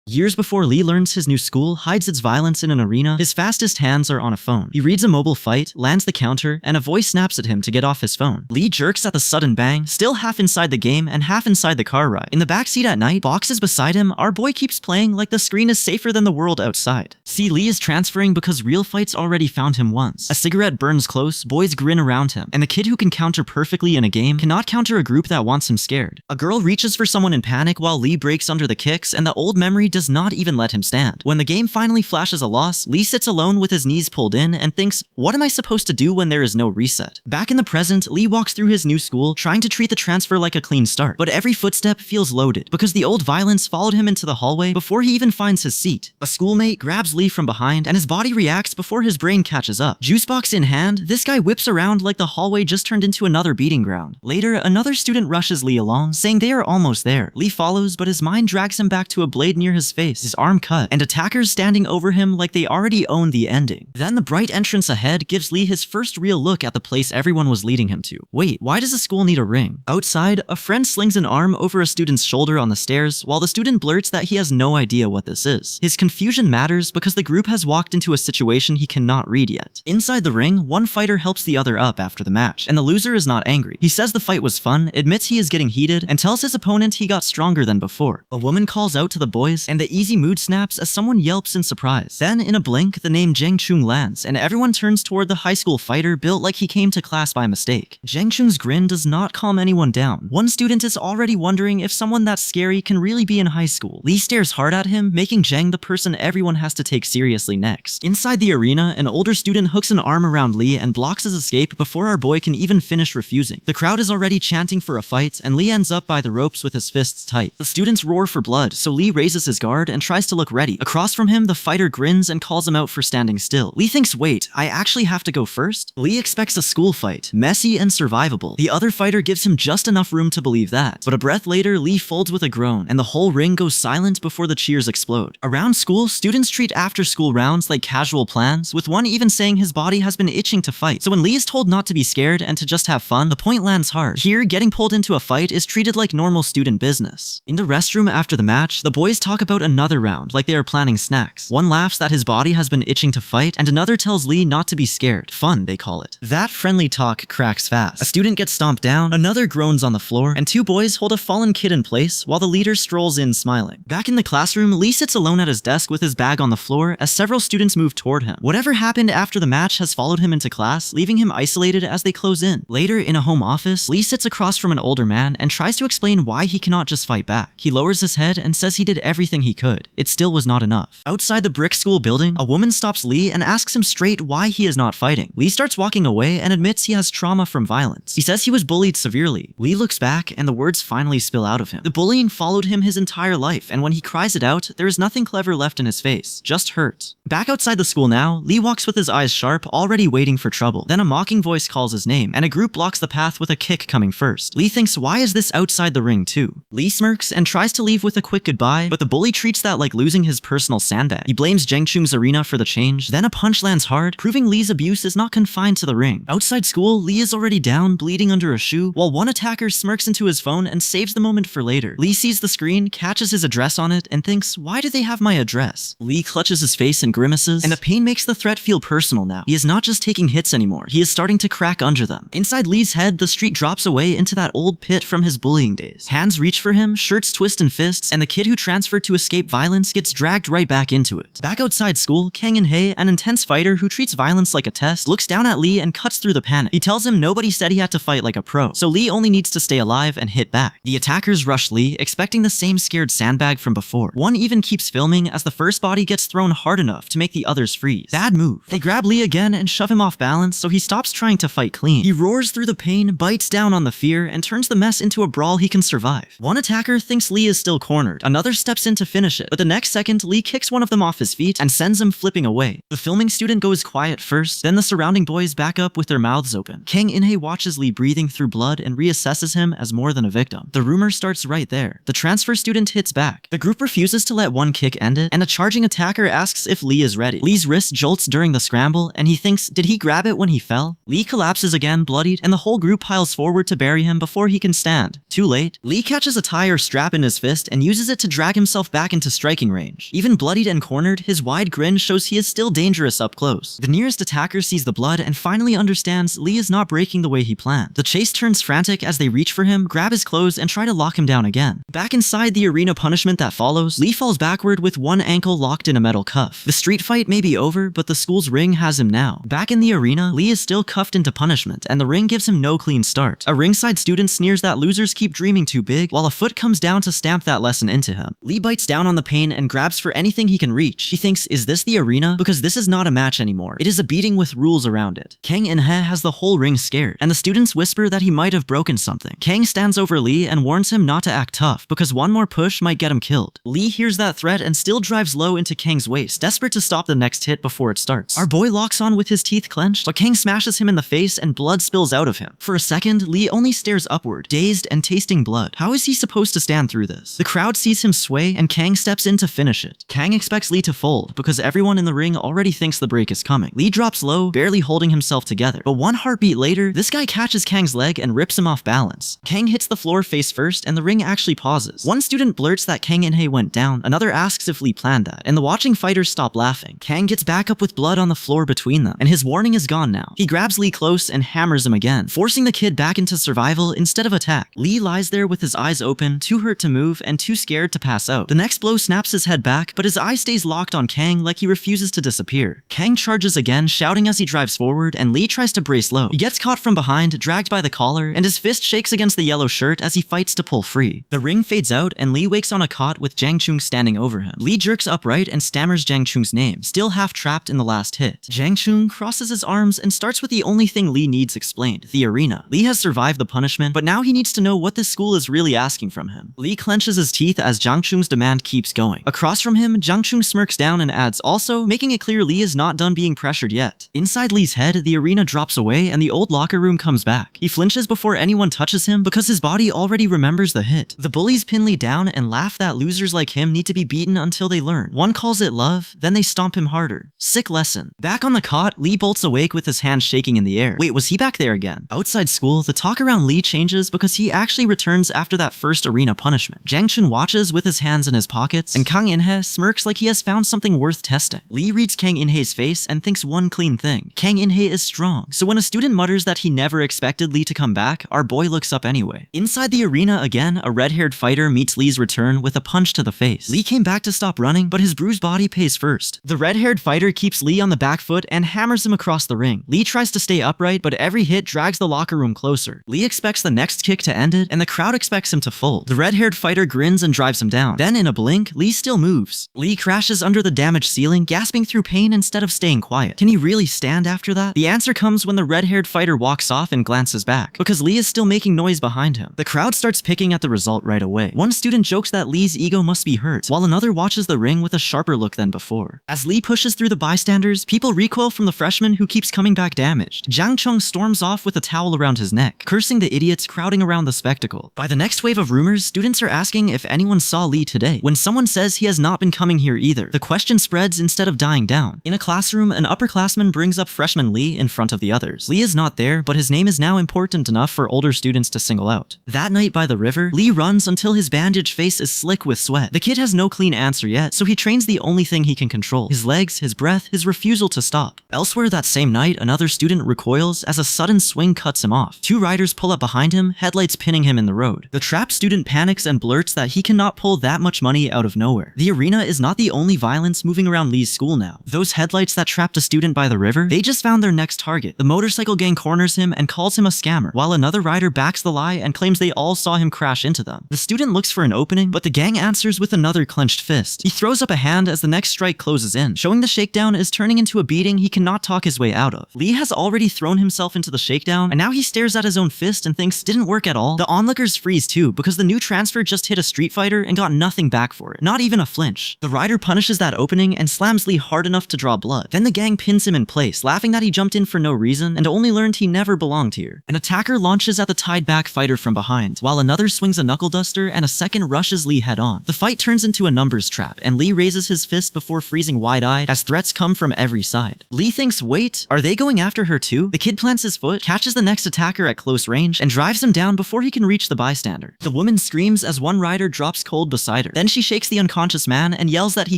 Years before Lee learns his new school hides its violence in an arena, his fastest hands are on a phone. He reads a mobile fight, lands the counter, and a voice snaps at him to get off his phone. Lee jerks at the sudden bang, still half inside the game and half inside the car ride. In the backseat at night, boxes beside him, our boy keeps playing like the screen is safer than the world outside. See, Lee is transferring because real fights already found him once. A cigarette burns close, boys grin around him, and the kid who can counter perfectly in a game cannot counter a group that wants him scared. A girl reaches for someone in panic while Lee breaks under the kicks, and the old memory does not even let him stand. When the game finally flashes a loss, Lee sits alone with his knees pulled in and thinks, what am I supposed to do when there is no reset? Back in the present, Lee walks through his new school trying to treat the transfer like a clean start, but every footstep feels loaded because the old violence followed him into the hallway before he even finds his seat. A schoolmate grabs Lee from behind and his body reacts before his brain catches up. Juicebox in hand, this guy whips around like the hallway just turned into another beating ground. Later, another student rushes Lee along, saying they are almost there. Lee follows, but his mind drags him back to a blade near his face, his arm cut, and attackers standing over him like they already own the ending. Then the bright entrance ahead gives Lee his first real look at the place everyone was leading him to. Wait, why does the school need a ring? Outside, a friend slings an arm over a student's shoulder on the stairs while the student blurts that he has no idea what this is. His confusion matters because the group has walked into a situation he cannot read yet. Inside the ring, one fighter helps the other up after the match, and the loser is not angry. He says the fight was fun, admits he is getting heated, and tells his opponent he got stronger than before. A woman calls out to the boys, and the easy mood snaps as someone yelps in surprise. Then, in a blink, the name Jang Chung lands, and everyone turns toward the high school fighter built like he came to class by mistake. Jang Chung's grin does not calm anyone down. One student is already wondering if someone that scary can really be in high school. Lee stares hard at him, making Jang the person everyone has to take seriously next. Inside the arena, an older student hooks an arm around Lee and blocks his escape before our boy can even finish refusing. The crowd is already chanting for a fight, and Lee ends up by the ropes with his fists tight. The students roar for blood, so Lee raises his guard and tries to look ready. Across from him, the fighter grins and calls him out for standing still. Lee thinks, wait, I actually have to go first? Lee expects a school fight, messy and survivable. The other fighter gives him just enough room to believe that. But a breath later, Lee folds with a groan, and the whole ring goes silent before the cheers explode. Around school, students treat after-school rounds like casual plans, with one even saying his body has been itching to fight. So when Lee is told not to be scared and to just have fun, the point lands hard. Here, getting pulled into a fight is treated like normal student business. In the restroom after the match, the boys talk about another round, like they are planning snacks. One laughs that his body has been itching to fight, and another tells Lee not to be scared. Fun, they call it. That friendly talk cracks fast. A student gets stomped down, another groans on the floor, and two boys hold a fallen kid in place while the leader strolls in smiling. Back in the classroom, Lee sits alone at his desk with his bag on the floor as several students move toward him. Whatever happened after the match has followed him into class, leaving him isolated as they close in. Later, in a home office, Lee sits across from an older man and tries to explain why he cannot just fight back. He lowers his head and says he did everything he could. It still was not enough. Outside the brick school building, a woman stops Lee and asks him straight why he is not fighting. Lee starts walking away and admits he has trauma from violence. He says he was bullied severely. Lee looks back and the words finally spill out of him. The bullying followed him his entire life, and when he cries it out, there is nothing clever left in his face, just hurt. Back outside the school now, Lee walks with his eyes sharp, already waiting for trouble. Then a mocking voice calls his name, and a group blocks the path with a kick coming first. Lee thinks, why is this outside the ring too? Lee smirks and tries to leave with a quick goodbye, but the bully treats that like losing his personal sandbag. He blames Jang Chung's arena for the change, then a punch lands hard, proving Lee's abuse is not confined to the ring. Outside school, Lee is already down, bleeding under a shoe, while one attacker smirks into his phone and saves the moment for later. Lee sees the screen, catches his address on it, and thinks, why do they have my address? Lee clutches his face and grimaces, and the pain makes the threat feel personal now. He is not just taking hits anymore, he is starting to crack under them. Inside Lee's head, the street drops away into that old pit from his bullying days. Hands reach for him, shirts twist in fists, and the kid who transferred to escape violence gets dragged right back into it. Back outside school, Kang In-hae, an intense fighter who treats violence like a test, looks down at Lee and cuts through the panic. He tells him nobody said he had to fight like a pro, so Lee only needs to stay alive and hit back. The attackers rush Lee, expecting the same scared Sandbag from before. One even keeps filming as the first body gets thrown hard enough to make the others freeze. Bad move. They grab Lee again and shove him off balance, so he stops trying to fight clean. He roars through the pain, bites down on the fear, and turns the mess into a brawl he can survive. One attacker thinks Lee is still cornered, another steps in to finish it, but the next second, Lee kicks one of them off his feet and sends him flipping away. The filming student goes quiet first, then the surrounding boys back up with their mouths open. Kang In-hae watches Lee breathing through blood and reassesses him as more than a victim. The rumor starts right there. The transfer student hits back. The group refuses to let one kick end it, and a charging attacker asks if Lee is ready. Lee's wrist jolts during the scramble, and he thinks, did he grab it when he fell? Lee collapses again, bloodied, and the whole group piles forward to bury him before he can stand. Too late. Lee catches a tie or strap in his fist and uses it to drag himself back into striking range. Even bloodied and cornered, his wide grin shows he is still dangerous up close. The nearest attacker sees the blood and finally understands Lee is not breaking the way he planned. The chase turns frantic as they reach for him, grab his clothes, and try to lock him down again. Back inside the arena punishment that follows, Lee falls backward with one ankle locked in a metal cuff. The street fight may be over, but the school's ring has him now. Back in the arena, Lee is still cuffed into punishment, and the ring gives him no clean start. A ringside student sneers that losers keep dreaming too big, while a foot comes down to stamp that lesson into him. Lee bites down on the pain and grabs for anything he can reach. He thinks, is this the arena? Because this is not a match anymore. It is a beating with rules around it. Kang In-hye has the whole ring scared, and the students whisper that he might have broken something. Kang stands over Lee and warns him not to act tough, because one more push might get him killed. Lee hears that threat and still drives low into Kang's waist, desperate to stop the next hit before it starts. Our boy locks on with his teeth clenched, but Kang smashes him in the face and blood spills out of him. For a second, Lee only stares upward, dazed and tasting blood. How is he supposed to stand through this? The crowd sees him sway, and Kang steps in to finish it. Kang expects Lee to fold, because everyone in the ring already thinks the break is coming. Lee drops low, barely holding himself together, but one heartbeat later, this guy catches Kang's leg and rips him off balance. Kang hits the floor face first, and the ring actually pauses. One student blurts that Kang In-hye went down, another asks if Lee planned that, and the watching fighters stop laughing. Kang gets back up with blood on the floor between them, and his warning is gone now. He grabs Lee close and hammers him again, forcing the kid back into survival instead of attack. Lee lies there with his eyes open, too hurt to move and too scared to pass out. The next blow snaps his head back, but his eye stays locked on Kang like he refuses to disappear. Kang charges again, shouting as he drives forward, and Lee tries to brace low. He gets caught from behind, dragged by the collar, and his fist shakes against the yellow shirt as he fights to pull free. The ring fades out, and Lee wakes on a cot with Jang Chung standing over him. Lee jerks upright and stammers Jang Chung's name, still half trapped in the last hit. Jang Chung crosses his arms and starts with the only thing Lee needs explained, the arena. Lee has survived the punishment, but now he needs to know what this school is really asking from him. Lee clenches his teeth as Jang Chung's demand keeps going. Across from him, Jang Chung smirks down and adds, also, making it clear Lee is not done being pressured yet. Inside Lee's head, the arena drops away and the old locker room comes back. He flinches before anyone touches him because his body already remembers the hit. The bullies pin Lee down and laugh that losers like him need to be beaten until they learn. One calls it love, then they stomp him harder. Sick lesson. Back on the cot, Lee bolts awake with his hands shaking in the air. Wait, was he back there again? Outside school, the talk around Lee changes because he actually returns after that first arena punishment. Jang Chun watches with his hands in his pockets, and Kang In-hye smirks like he has found something worth testing. Lee reads Kang In-hye's face and thinks one clean thing. Kang In-hye is strong, so when a student mutters that he never expected Lee to come back, our boy looks up anyway. Inside the arena again, a red-haired fighter meets Lee's return with a punch to the face. Lee came back to stop running, but his bruised body pays first. The red-haired fighter keeps Lee on the back foot and hammers him across the ring. Lee tries to stay upright, but every hit drags the locker room closer. Lee expects the next kick to end it, and the crowd expects him to fold. The red-haired fighter grins and drives him down. Then, in a blink, Lee still moves. Lee crashes under the damaged ceiling, gasping through pain instead of staying quiet. Can he really stand after that? The answer comes when the red-haired fighter walks off and glances back, because Lee is still making noise behind him. The crowd starts picking at the result right away. One student jokes that Lee's ego must be hurt, while another watches the ring with a sharper look than before. As Lee pushes through the bystanders, people recoil from the freshman who keeps coming back damaged. Jang Chung storms off with a towel around his neck, cursing the idiots crowding around the spectacle. By the next wave of rumors, students are asking if anyone saw Lee today. When someone says he has not been coming here either, the question spreads instead of dying down. In a classroom, an upperclassman brings up freshman Lee in front of the others. Lee is not there, but his name is now important enough for older students to single out. That night by the river, Lee runs until his bandaged face is slick with sweat. The kid has no clean answer yet, so he trains the only thing he can control: his legs, his breath, his refusal to stop. Elsewhere that same night, another student recoils as a sudden swing cuts him off. Two riders pull up behind him, headlights pinning him in the road. The trapped student panics and blurts that he cannot pull that much money out of nowhere. The arena is not the only violence moving around Lee's school now. Those headlights that trapped a student by the river, they just found their next target. The motorcycle gang corners him and calls him a scammer, while another rider backs the lie and claims they all saw him crash into them. The student looks for an opening, but the gang answers with another clenched fist. He throws up a hand as the next strike closes in, showing the shakedown is turning into a beating he cannot talk his way out of. Lee has already thrown himself into the shakedown, and now he stares at his own fist and thinks didn't work at all. The onlookers freeze too, because the new transfer just hit a street fighter and got nothing back for it, not even a flinch. The rider punishes that opening and slams Lee hard enough to draw blood. Then the gang pins him in place, laughing that he jumped in for no reason and only learned he never belonged here. An attacker launches at the tied back fighter from behind, while another swings a knuckle duster and a second rushes Lee head on. The fight turns into a numbers trap, and Lee raises his fist before freezing wide-eyed as threats come from every side. Lee thinks, wait, are they going after her too? The kid plants his foot, catches the next attacker at close range, and drives him down before he can reach the bystander. The woman screams as one rider drops cold beside her. Then she shakes the unconscious man and yells that he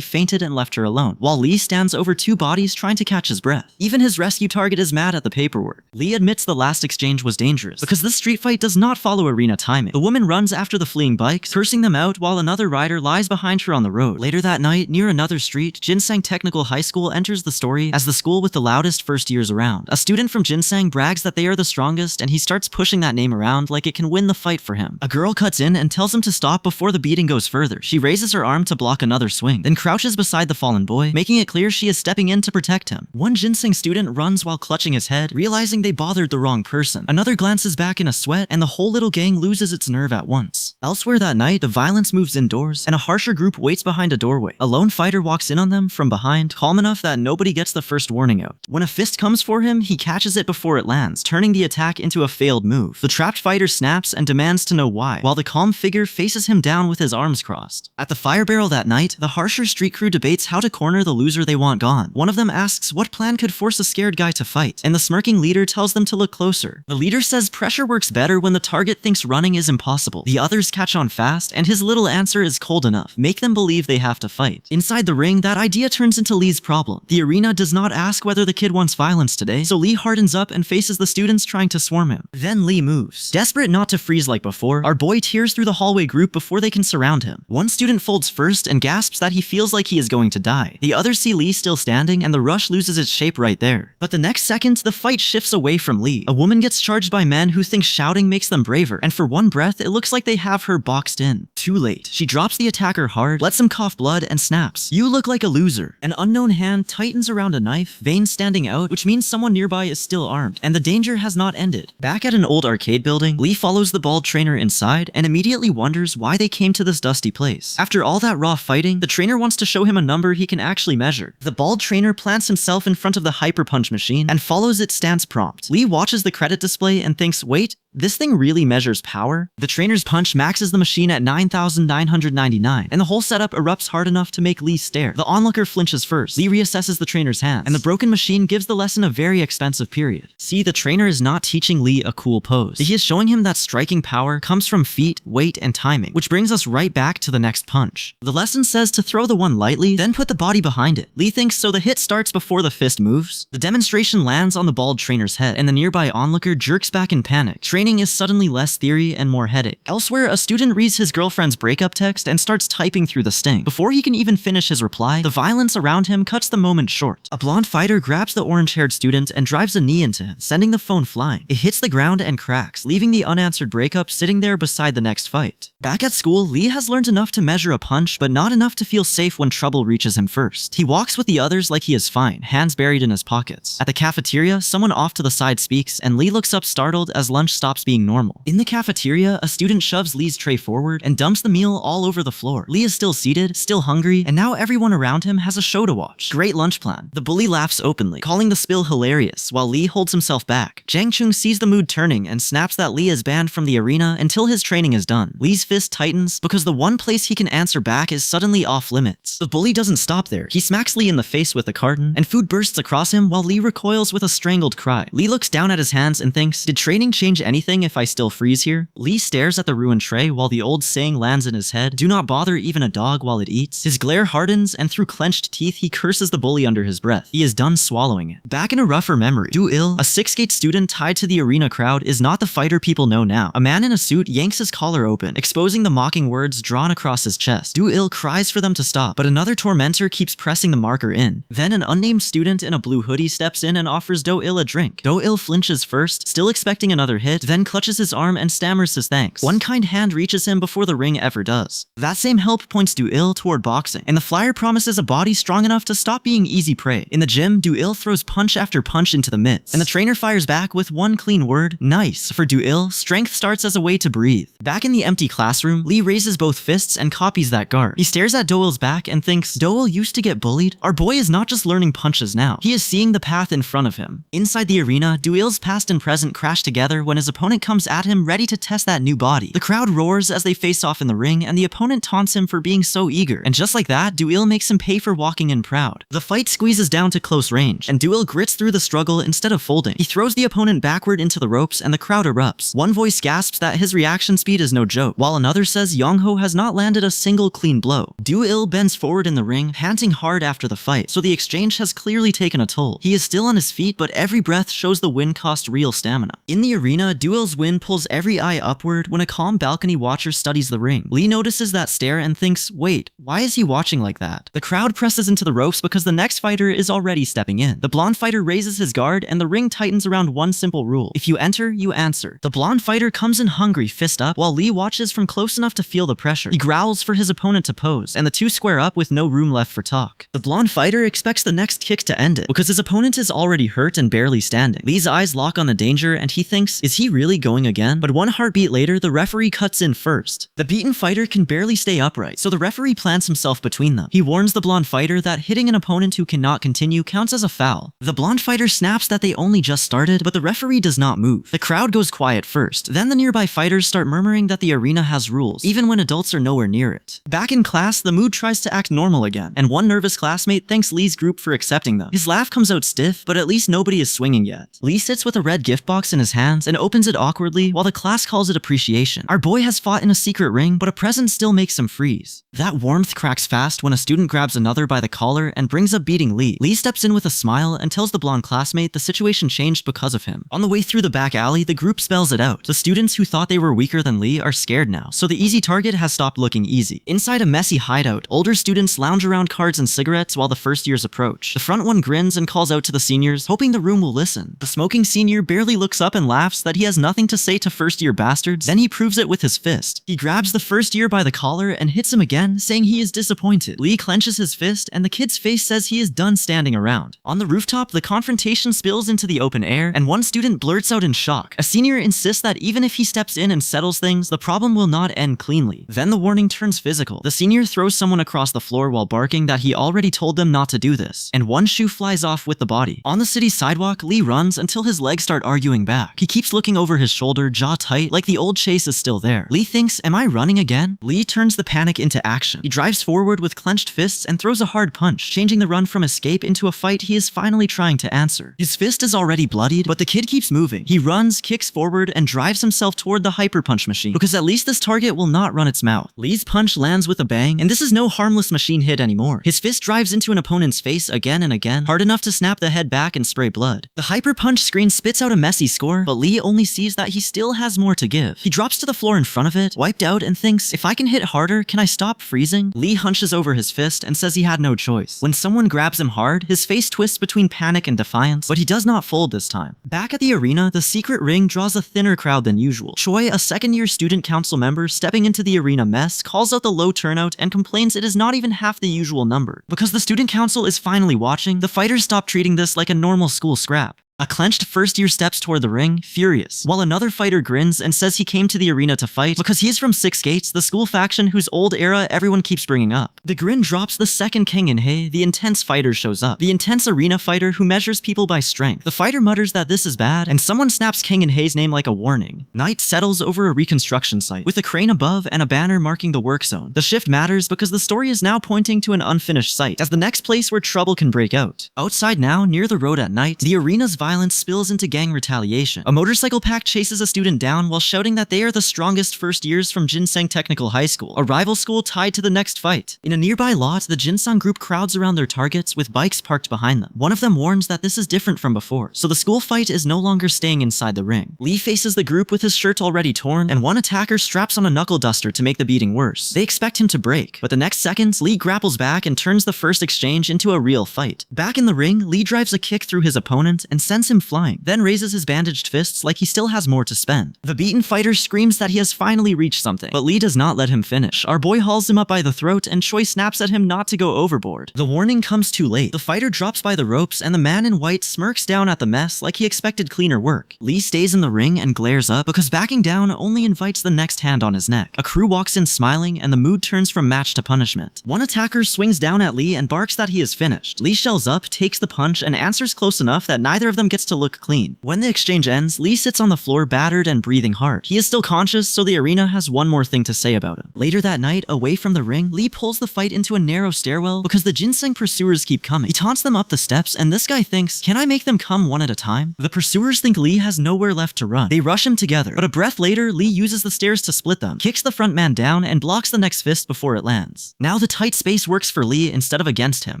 fainted and left her alone, while Lee stands over two bodies trying to catch his breath. Even his rescue target is mad at the paperwork. Lee admits the last exchange was dangerous, because this street fight does not follow arena timing. The woman runs after the fleeing bikes, cursing them out while another rider lies behind her on the road. Later that night, near another street, Jinsang Technical High School enters the story as the school with the loudest first years around. A student from Jinsang brags that they are the strongest, and he starts pushing that name around like it can win the fight for him. A girl cuts in and tells him to stop before the beating goes further. She raises her arm to block another swing, then crouches beside the fallen boy, making it clear she is stepping in to protect him. One Jinsang student runs while clutching his head, realizing they bothered the wrong person. Another glances back in a sweat, and the whole little gang loses its nerve at once. Elsewhere that night, the violence moves indoors, and a harsher group waits behind a doorway. A lone fighter walks in on them from behind, calm enough that nobody gets the first warning out. When a fist comes for him, he catches it before it lands, turning the attack into a failed move. The trapped fighter snaps and demands to know why, while the calm figure faces him down with his arms crossed. At the fire barrel that night, the harsher street crew debates how to corner the loser they want gone. One of them asks what plan could force a scared guy to fight, and the smirking leader tells them to look closer. The leader says pressure works better when the target thinks running is impossible. The others catch on fast, and his little answer is cold enough. Make them believe they have to fight. Inside the ring, that idea turns into Lee's problem. The arena does not ask whether the kid wants violence today, so Lee hardens up and faces the students trying to swarm him. Then Lee moves. Desperate not to freeze like before, our boy tears through the hallway group before they can surround him. One student folds first and gasps that he feels like he is going to die. The others see Lee still standing, and the rush loses its shape right there. But the next second, the fight shifts away from Lee. A woman gets charged by men who think shouting makes them braver, and for one breath, it looks like they have her boxed in. Too late. She drops the attacker hard, lets him cough blood, and snaps. You look like a loser. An unknown hand tightens around a knife, veins standing out, which means someone nearby is still armed, and the danger has not ended. Back at an old arcade building, Lee follows the bald trainer inside and immediately wonders why they came to this dusty place. After all that raw fighting, the trainer wants to show him a number he can actually measure. The bald trainer plants himself in front of the hyper punch machine and follows its stance prompt. Lee watches the credit display and thinks, wait, this thing really measures power? The trainer's punch maxes the machine at 9,999, and the whole setup erupts hard enough to make Lee stare. The onlooker flinches first. Lee reassesses the trainer's hands, and the broken machine gives the lesson a very expensive period. See, the trainer is not teaching Lee a cool pose. He is showing him that striking power comes from feet, weight, and timing, which brings us right back to the next punch. The lesson says to throw the one lightly, then put the body behind it. Lee thinks so the hit starts before the fist moves. The demonstration lands on the bald trainer's head, and the nearby onlooker jerks back in panic. Training is suddenly less theory and more headache. Elsewhere, a student reads his girlfriend's breakup text and starts typing through the sting. Before he can even finish his reply, the violence around him cuts the moment short. A blonde fighter grabs the orange-haired student and drives a knee into him, sending the phone flying. It hits the ground and cracks, leaving the unanswered breakup sitting there beside the next fight. Back at school, Lee has learned enough to measure a punch, but not enough to feel safe when trouble reaches him first. He walks with the others like he is fine, hands buried in his pockets. At the cafeteria, someone off to the side speaks, and Lee looks up startled as lunch stops being normal. In the cafeteria, a student shoves Lee's tray forward and dumps the meal all over the floor. Lee is still seated, still hungry, and now everyone around him has a show to watch. Great lunch plan. The bully laughs openly, calling the spill hilarious, while Lee holds himself back. Jang Chung sees the mood turning and snaps that Lee is banned from the arena until his training is done. Lee's fist tightens because the one place he can answer back is suddenly off limits. The bully doesn't stop there. He smacks Lee in the face with a carton, and food bursts across him while Lee recoils with a strangled cry. Lee looks down at his hands and thinks, did training change anything if I still freeze here? Lee stares at the ruined tray while the old saying lands in his head, do not bother even a dog while it eats. His glare hardens, and through clenched teeth he curses the bully under his breath. He is done swallowing it. Back in a rougher memory, Do-il, a 6th-gate student tied to the arena crowd, is not the fighter people know now. A man in a suit yanks his collar open, exposing the mocking words drawn across his chest. Do-il cries for them to stop, but another tormentor keeps pressing the marker in. Then an unnamed student in a blue hoodie steps in and offers Do-il a drink. Do-il flinches first, still expecting another hit, then clutches his arm and stammers his thanks. One kind hand reaches him before the ring ever does. That same help points Do-il toward boxing, and the flyer promises a body strong enough to stop being easy prey. In the gym, Do-il throws punch after punch into the mitts, and the trainer fires back with one clean word, nice. For Do-il, strength starts as a way to breathe. Back in the empty classroom, Lee raises both fists and copies that guard. He stares at Do-il's back and thinks, Do-il used to get bullied? Our boy is not just learning punches now. He is seeing the path in front of him. Inside the arena, Do-il's past and present crash together when his opponent comes at him ready to test that new body. The crowd roars as they face off in the ring, and the opponent taunts him for being so eager. And just like that, Duil makes him pay for walking in proud. The fight squeezes down to close range, and Duil grits through the struggle instead of folding. He throws the opponent backward into the ropes, and the crowd erupts. One voice gasps that his reaction speed is no joke, while another says Yongho has not landed a single clean blow. Duil bends forward in the ring, panting hard after the fight, so the exchange has clearly taken a toll. He is still on his feet, but every breath shows the win cost real stamina. In the arena, Duil's win pulls every eye upward when a calm balcony watcher studies the ring. Lee notices that stare and thinks, wait, why is he watching like that? The crowd presses into the ropes because the next fighter is already stepping in. The blonde fighter raises his guard, and the ring tightens around one simple rule. If you enter, you answer. The blonde fighter comes in hungry, fist up, while Lee watches from close enough to feel the pressure. He growls for his opponent to pose, and the two square up with no room left for talk. The blonde fighter expects the next kick to end it, because his opponent is already hurt and barely standing. Lee's eyes lock on the danger, and he thinks, is he really going again? But one heartbeat later, the referee cuts in first. The beaten fighter can barely stay upright, so the referee plants himself between them. He warns the blonde fighter that hitting an opponent who cannot continue counts as a foul. The blonde fighter snaps that they only just started, but the referee does not move. The crowd goes quiet first, then the nearby fighters start murmuring that the arena has rules, even when adults are nowhere near it. Back in class, the mood tries to act normal again, and one nervous classmate thanks Lee's group for accepting them. His laugh comes out stiff, but at least nobody is swinging yet. Lee sits with a red gift box in his hands and opens it awkwardly while the class calls it appreciation. Our boy has fought in a secret ring, but a present still makes him freeze. That warmth cracks fast when a student grabs another by the collar and brings up beating Lee. Lee steps in with a smile and tells the blonde classmate the situation changed because of him. On the way through the back alley, the group spells it out. The students who thought they were weaker than Lee are scared now, so the easy target has stopped looking easy. Inside a messy hideout, older students lounge around cards and cigarettes while the first years approach. The front one grins and calls out to the seniors, hoping the room will listen. The smoking senior barely looks up and laughs that he has nothing to say to first-year bastards, then he proves it with his fist. He grabs the first year by the collar and hits him again, saying he is disappointed. Lee clenches his fist, and the kid's face says he is done standing around. On the rooftop, the confrontation spills into the open air, and one student blurts out in shock. A senior insists that even if he steps in and settles things, the problem will not end cleanly. Then the warning turns physical. The senior throws someone across the floor while barking that he already told them not to do this, and one shoe flies off with the body. On the city sidewalk, Lee runs until his legs start arguing back. He keeps looking over his shoulder, jaw tight, like the old chase is still there. Lee thinks, am I running again? Lee turns the panic into action. He drives forward with clenched fists and throws a hard punch, changing the run from escape into a fight he is finally trying to answer. His fist is already bloodied, but the kid keeps moving. He runs, kicks forward, and drives himself toward the hyper punch machine, because at least this target will not run its mouth. Lee's punch lands with a bang, and this is no harmless machine hit anymore. His fist drives into an opponent's face again and again, hard enough to snap the head back and spray blood. The hyper punch screen spits out a messy score, but Lee only sees that he still has more to give. He drops to the floor in front of it, wiped out, and thinks, if I can hit harder, can I stop freezing? Lee hunches over his fist and says he had no choice. When someone grabs him hard, his face twists between panic and defiance, but he does not fold this time. Back at the arena, the secret ring draws a thinner crowd than usual. Choi, a second-year student council member stepping into the arena mess, calls out the low turnout and complains it is not even half the usual number. Because the student council is finally watching, the fighters stop treating this like a normal school scrap. A clenched first year steps toward the ring, furious, while another fighter grins and says he came to the arena to fight because he is from Six Gates, the school faction whose old era everyone keeps bringing up. The grin drops the second King in Hei, the intense fighter shows up. The intense arena fighter who measures people by strength. The fighter mutters that this is bad, and someone snaps King in Hei's name like a warning. Night settles over a reconstruction site, with a crane above and a banner marking the work zone. The shift matters because the story is now pointing to an unfinished site, as the next place where trouble can break out. Outside now, near the road at night, the arena's violence spills into gang retaliation. A motorcycle pack chases a student down while shouting that they are the strongest first years from Jinseng Technical High School, a rival school tied to the next fight. In a nearby lot, the Jinseng group crowds around their targets with bikes parked behind them. One of them warns that this is different from before, so the school fight is no longer staying inside the ring. Lee faces the group with his shirt already torn, and one attacker straps on a knuckle duster to make the beating worse. They expect him to break, but the next seconds, Lee grapples back and turns the first exchange into a real fight. Back in the ring, Lee drives a kick through his opponent and sends him flying, then raises his bandaged fists like he still has more to spend. The beaten fighter screams that he has finally reached something, but Lee does not let him finish. Our boy hauls him up by the throat, and Choi snaps at him not to go overboard. The warning comes too late. The fighter drops by the ropes, and the man in white smirks down at the mess like he expected cleaner work. Lee stays in the ring and glares up because backing down only invites the next hand on his neck. A crew walks in smiling, and the mood turns from match to punishment. One attacker swings down at Lee and barks that he is finished. Lee shells up, takes the punch, and answers close enough that neither of them them gets to look clean. When the exchange ends, Lee sits on the floor battered and breathing hard. He is still conscious, so the arena has one more thing to say about him. Later that night, away from the ring, Lee pulls the fight into a narrow stairwell because the ginseng pursuers keep coming. He taunts them up the steps, and this guy thinks, can I make them come one at a time? The pursuers think Lee has nowhere left to run. They rush him together, but a breath later, Lee uses the stairs to split them, kicks the front man down, and blocks the next fist before it lands. Now the tight space works for Lee instead of against him.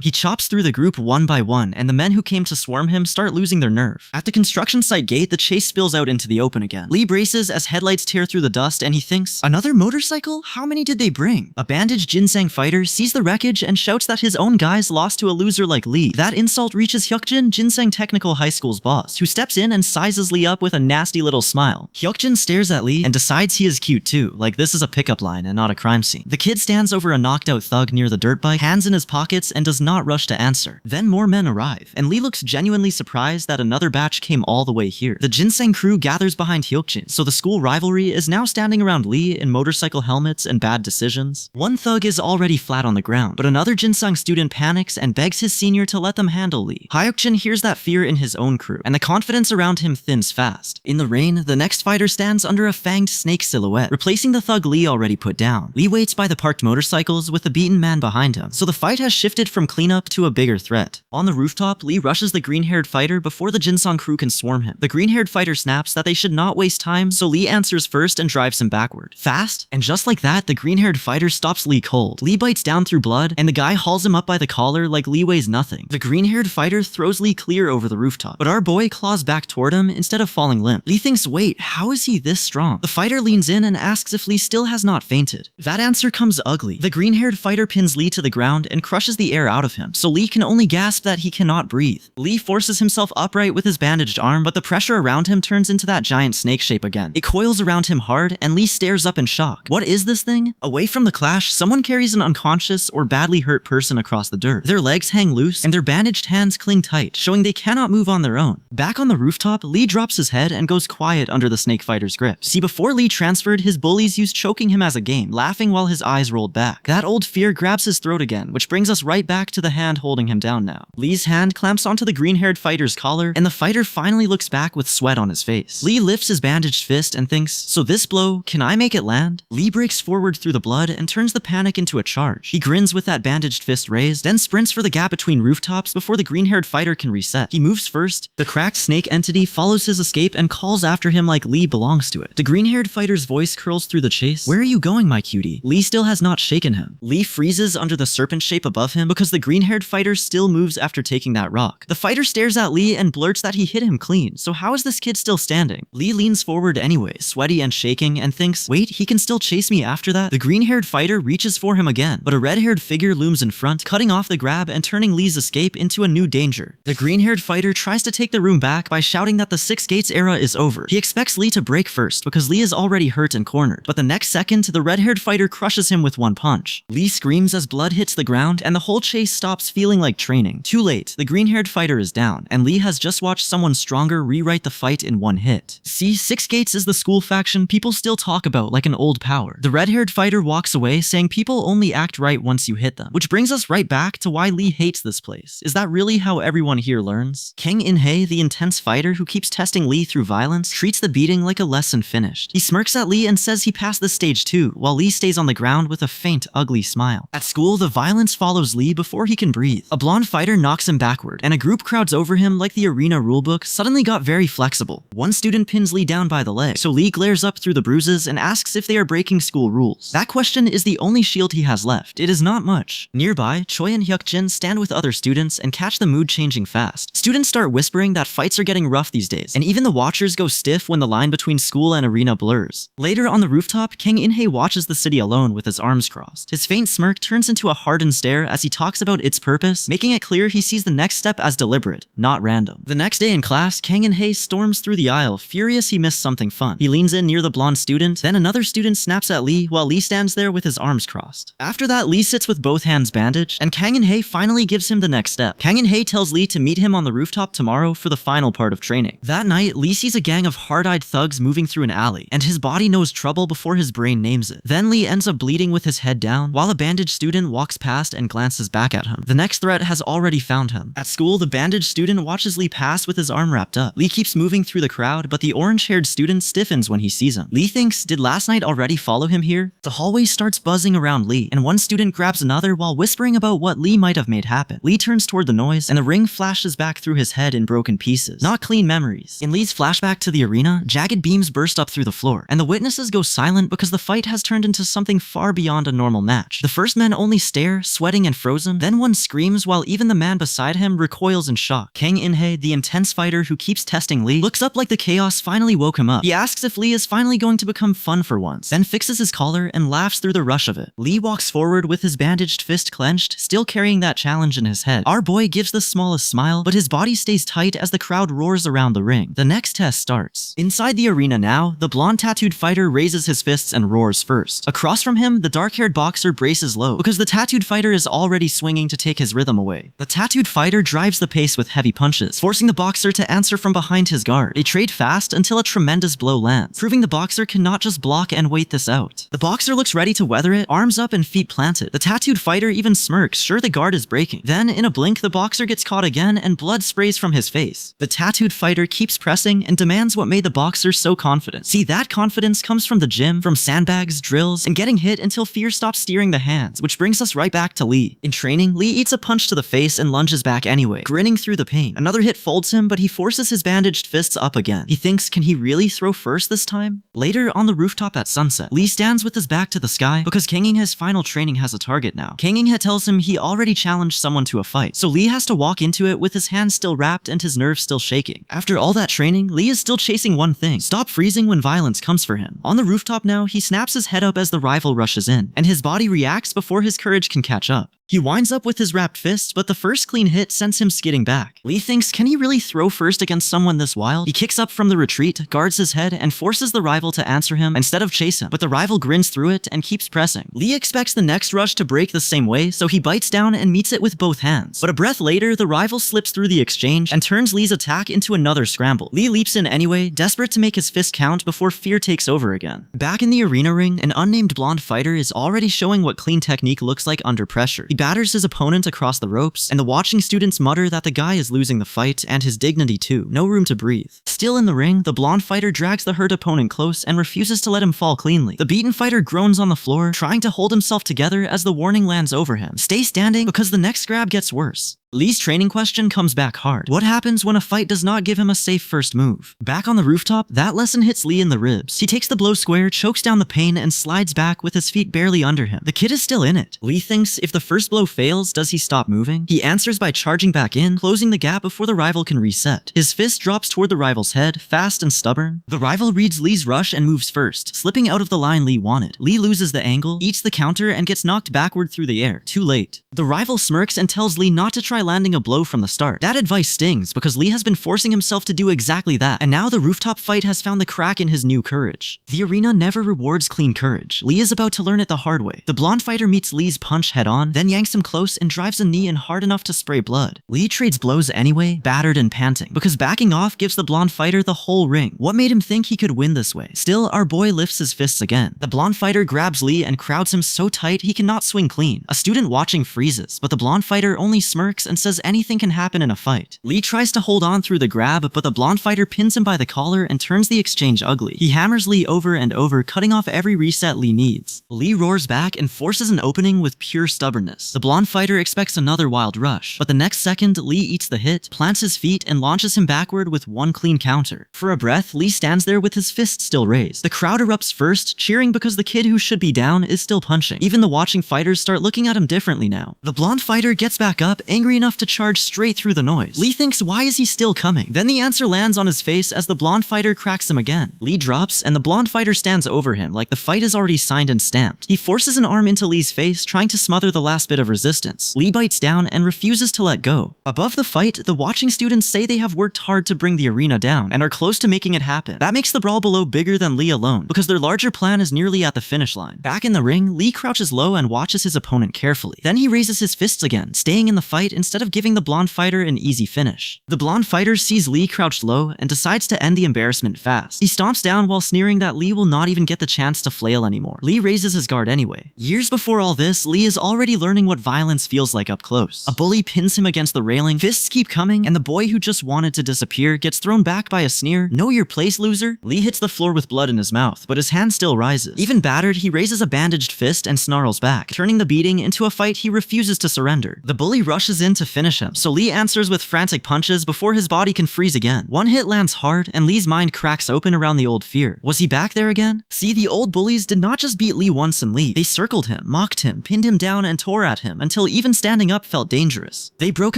He chops through the group one by one, and the men who came to swarm him start losing their nerve. At the construction site gate, the chase spills out into the open again. Lee braces as headlights tear through the dust, and he thinks, another motorcycle? How many did they bring? A bandaged ginseng fighter sees the wreckage and shouts that his own guys lost to a loser like Lee. That insult reaches Hyukjin, Ginseng Technical High School's boss, who steps in and sizes Lee up with a nasty little smile. Hyukjin stares at Lee and decides he is cute too, like this is a pickup line and not a crime scene. The kid stands over a knocked out thug near the dirt bike, hands in his pockets, and does not rush to answer. Then more men arrive, and Lee looks genuinely surprised that another batch came all the way here. The Ginseng crew gathers behind Hyukjin, so the school rivalry is now standing around Lee in motorcycle helmets and bad decisions. One thug is already flat on the ground, but another Ginseng student panics and begs his senior to let them handle Lee. Hyukjin hears that fear in his own crew, and the confidence around him thins fast. In the rain, the next fighter stands under a fanged snake silhouette, replacing the thug Lee already put down. Lee waits by the parked motorcycles with the beaten man behind him, so the fight has shifted from cleanup to a bigger threat. On the rooftop, Lee rushes the green-haired fighter before the Ginseng crew can swarm him. The green-haired fighter snaps that they should not waste time, so Lee answers first and drives him backward. Fast, and just like that, the green-haired fighter stops Lee cold. Lee bites down through blood, and the guy hauls him up by the collar like Lee weighs nothing. The green-haired fighter throws Lee clear over the rooftop, but our boy claws back toward him instead of falling limp. Lee thinks, wait, how is he this strong? The fighter leans in and asks if Lee still has not fainted. That answer comes ugly. The green-haired fighter pins Lee to the ground and crushes the air out of him, so Lee can only gasp that he cannot breathe. Lee forces himself upright with his bandaged arm, but the pressure around him turns into that giant snake shape again. It coils around him hard, and Lee stares up in shock. What is this thing? Away from the clash, someone carries an unconscious or badly hurt person across the dirt. Their legs hang loose, and their bandaged hands cling tight, showing they cannot move on their own. Back on the rooftop, Lee drops his head and goes quiet under the snake fighter's grip. See, before Lee transferred, his bullies used choking him as a game, laughing while his eyes rolled back. That old fear grabs his throat again, which brings us right back to the hand holding him down now. Lee's hand clamps onto the green-haired fighter's collar, and the fighter finally looks back with sweat on his face. Lee lifts his bandaged fist and thinks, so this blow, can I make it land? Lee breaks forward through the blood and turns the panic into a charge. He grins with that bandaged fist raised, then sprints for the gap between rooftops before the green-haired fighter can reset. He moves first. The cracked snake entity follows his escape and calls after him like Lee belongs to it. The green-haired fighter's voice curls through the chase. Where are you going, my cutie? Lee still has not shaken him. Lee freezes under the serpent shape above him because the green-haired fighter still moves after taking that rock. The fighter stares at Lee and blurts that he hit him clean, so how is this kid still standing? Lee leans forward anyway, sweaty and shaking, and thinks, wait, he can still chase me after that? The green-haired fighter reaches for him again, but a red-haired figure looms in front, cutting off the grab and turning Lee's escape into a new danger. The green-haired fighter tries to take the room back by shouting that the Six Gates era is over. He expects Lee to break first because Lee is already hurt and cornered, but the next second, the red-haired fighter crushes him with one punch. Lee screams as blood hits the ground, and the whole chase stops feeling like training. Too late, the green-haired fighter is down, and Lee has just watched someone stronger rewrite the fight in one hit. See, Six Gates is the school faction people still talk about like an old power. The red-haired fighter walks away saying people only act right once you hit them, which brings us right back to why Lee hates this place. Is that really how everyone here learns? Kang In-hae, the intense fighter who keeps testing Lee through violence, treats the beating like a lesson finished. He smirks at Lee and says he passed the stage too, while Lee stays on the ground with a faint, ugly smile. At school, the violence follows Lee before he can breathe. A blonde fighter knocks him backward, and a group crowds over him like the arena rulebook suddenly got very flexible. One student pins Lee down by the leg, so Lee glares up through the bruises and asks if they are breaking school rules. That question is the only shield he has left. It is not much. Nearby, Choi and Hyukjin stand with other students and catch the mood changing fast. Students start whispering that fights are getting rough these days, and even the watchers go stiff when the line between school and arena blurs. Later on the rooftop, Kang In-hae watches the city alone with his arms crossed. His faint smirk turns into a hardened stare as he talks about its purpose, making it clear he sees the next step as deliberate, not random. The next day in class, Kang In-hae storms through the aisle, furious he missed something fun. He leans in near the blonde student, then another student snaps at Lee while Lee stands there with his arms crossed. After that, Lee sits with both hands bandaged, and Kang In-hae finally gives him the next step. Kang In-hae tells Lee to meet him on the rooftop tomorrow for the final part of training. That night, Lee sees a gang of hard-eyed thugs moving through an alley, and his body knows trouble before his brain names it. Then Lee ends up bleeding with his head down, while a bandaged student walks past and glances back at him. The next threat has already found him. At school, the bandaged student watches Lee pass with his arm wrapped up. Lee keeps moving through the crowd, but the orange-haired student stiffens when he sees him. Lee thinks, did last night already follow him here? The hallway starts buzzing around Lee, and one student grabs another while whispering about what Lee might have made happen. Lee turns toward the noise, and the ring flashes back through his head in broken pieces. Not clean memories. In Lee's flashback to the arena, jagged beams burst up through the floor, and the witnesses go silent because the fight has turned into something far beyond a normal match. The first men only stare, sweating and frozen, then one screams while even the man beside him recoils in shock. Kang In-hae, the intense fighter who keeps testing Lee, looks up like the chaos finally woke him up. He asks if Lee is finally going to become fun for once, then fixes his collar and laughs through the rush of it. Lee walks forward with his bandaged fist clenched, still carrying that challenge in his head. Our boy gives the smallest smile, but his body stays tight as the crowd roars around the ring. The next test starts. Inside the arena now, the blonde tattooed fighter raises his fists and roars first. Across from him, the dark-haired boxer braces low because the tattooed fighter is already swinging to take his rhythm away. The tattooed fighter drives the pace with heavy punches, forcing the boxer to answer from behind his guard. They trade fast until a tremendous blow lands, proving the boxer cannot just block and wait this out. The boxer looks ready to weather it, arms up and feet planted. The tattooed fighter even smirks, sure the guard is breaking. Then, in a blink, the boxer gets caught again and blood sprays from his face. The tattooed fighter keeps pressing and demands what made the boxer so confident. See, that confidence comes from the gym, from sandbags, drills, and getting hit until fear stops steering the hands, which brings us right back to Lee. In training, Lee eats a punch to the face and lunges back anyway, grinning through the pain. Another hit folds him, but he forces his bandaged fists up again. He thinks, can he really throw first this time? Later, on the rooftop at sunset, Lee stands with his back to the sky because Kang In-hae's final training has a target now. Kang In-hae tells him he already challenged someone to a fight, so Lee has to walk into it with his hands still wrapped and his nerves still shaking. After all that training, Lee is still chasing one thing: stop freezing when violence comes for him. On the rooftop now, he snaps his head up as the rival rushes in, and his body reacts before his courage can catch up. He winds up with his wrapped fists, but the first clean hit sends him skidding back. Lee thinks, can he really throw first against someone this wild? He kicks up from the retreat, guards his head, and forces the rival to answer him instead of chase him, but the rival grins through it and keeps pressing. Lee expects the next rush to break the same way, so he bites down and meets it with both hands. But a breath later, the rival slips through the exchange and turns Lee's attack into another scramble. Lee leaps in anyway, desperate to make his fist count before fear takes over again. Back in the arena ring, an unnamed blonde fighter is already showing what clean technique looks like under pressure. He batters his opponent across the ropes, and the watching students mutter that the guy is losing the fight and his dignity too. No room to breathe. Still in the ring, the blonde fighter drags the hurt opponent close and refuses to let him fall cleanly. The beaten fighter groans on the floor, trying to hold himself together as the warning lands over him. Stay standing because the next grab gets worse. Lee's training question comes back hard. What happens when a fight does not give him a safe first move? Back on the rooftop, that lesson hits Lee in the ribs. He takes the blow square, chokes down the pain, and slides back with his feet barely under him. The kid is still in it. Lee thinks, if the first blow fails, does he stop moving? He answers by charging back in, closing the gap before the rival can reset. His fist drops toward the rival's head, fast and stubborn. The rival reads Lee's rush and moves first, slipping out of the line Lee wanted. Lee loses the angle, eats the counter, and gets knocked backward through the air. Too late. The rival smirks and tells Lee not to try landing a blow from the start. That advice stings because Lee has been forcing himself to do exactly that, and now the rooftop fight has found the crack in his new courage. The arena never rewards clean courage. Lee is about to learn it the hard way. The blonde fighter meets Lee's punch head on, then yanks him close and drives a knee in hard enough to spray blood. Lee trades blows anyway, battered and panting, because backing off gives the blonde fighter the whole ring. What made him think he could win this way? Still, our boy lifts his fists again. The blonde fighter grabs Lee and crowds him so tight he cannot swing clean. A student watching freezes, but the blonde fighter only smirks and says anything can happen in a fight. Lee tries to hold on through the grab, but the blonde fighter pins him by the collar and turns the exchange ugly. He hammers Lee over and over, cutting off every reset Lee needs. Lee roars back and forces an opening with pure stubbornness. The blonde fighter expects another wild rush, but the next second, Lee eats the hit, plants his feet, and launches him backward with one clean counter. For a breath, Lee stands there with his fist still raised. The crowd erupts first, cheering because the kid who should be down is still punching. Even the watching fighters start looking at him differently now. The blonde fighter gets back up, angry enough to charge straight through the noise. Lee thinks, why is he still coming? Then the answer lands on his face as the blonde fighter cracks him again. Lee drops, and the blonde fighter stands over him like the fight is already signed and stamped. He forces an arm into Lee's face, trying to smother the last bit of resistance. Lee bites down and refuses to let go. Above the fight, the watching students say they have worked hard to bring the arena down and are close to making it happen. That makes the brawl below bigger than Lee alone, because their larger plan is nearly at the finish line. Back in the ring, Lee crouches low and watches his opponent carefully. Then he raises his fists again, staying in the fight in instead of giving the blonde fighter an easy finish. The blonde fighter sees Lee crouched low and decides to end the embarrassment fast. He stomps down while sneering that Lee will not even get the chance to flail anymore. Lee raises his guard anyway. Years before all this, Lee is already learning what violence feels like up close. A bully pins him against the railing, fists keep coming, and the boy who just wanted to disappear gets thrown back by a sneer. "Know your place, loser?" Lee hits the floor with blood in his mouth, but his hand still rises. Even battered, he raises a bandaged fist and snarls back, turning the beating into a fight he refuses to surrender. The bully rushes in to finish him, so Lee answers with frantic punches before his body can freeze again. One hit lands hard, and Lee's mind cracks open around the old fear. Was he back there again? See, the old bullies did not just beat Lee once and leave. They circled him, mocked him, pinned him down, and tore at him until even standing up felt dangerous. They broke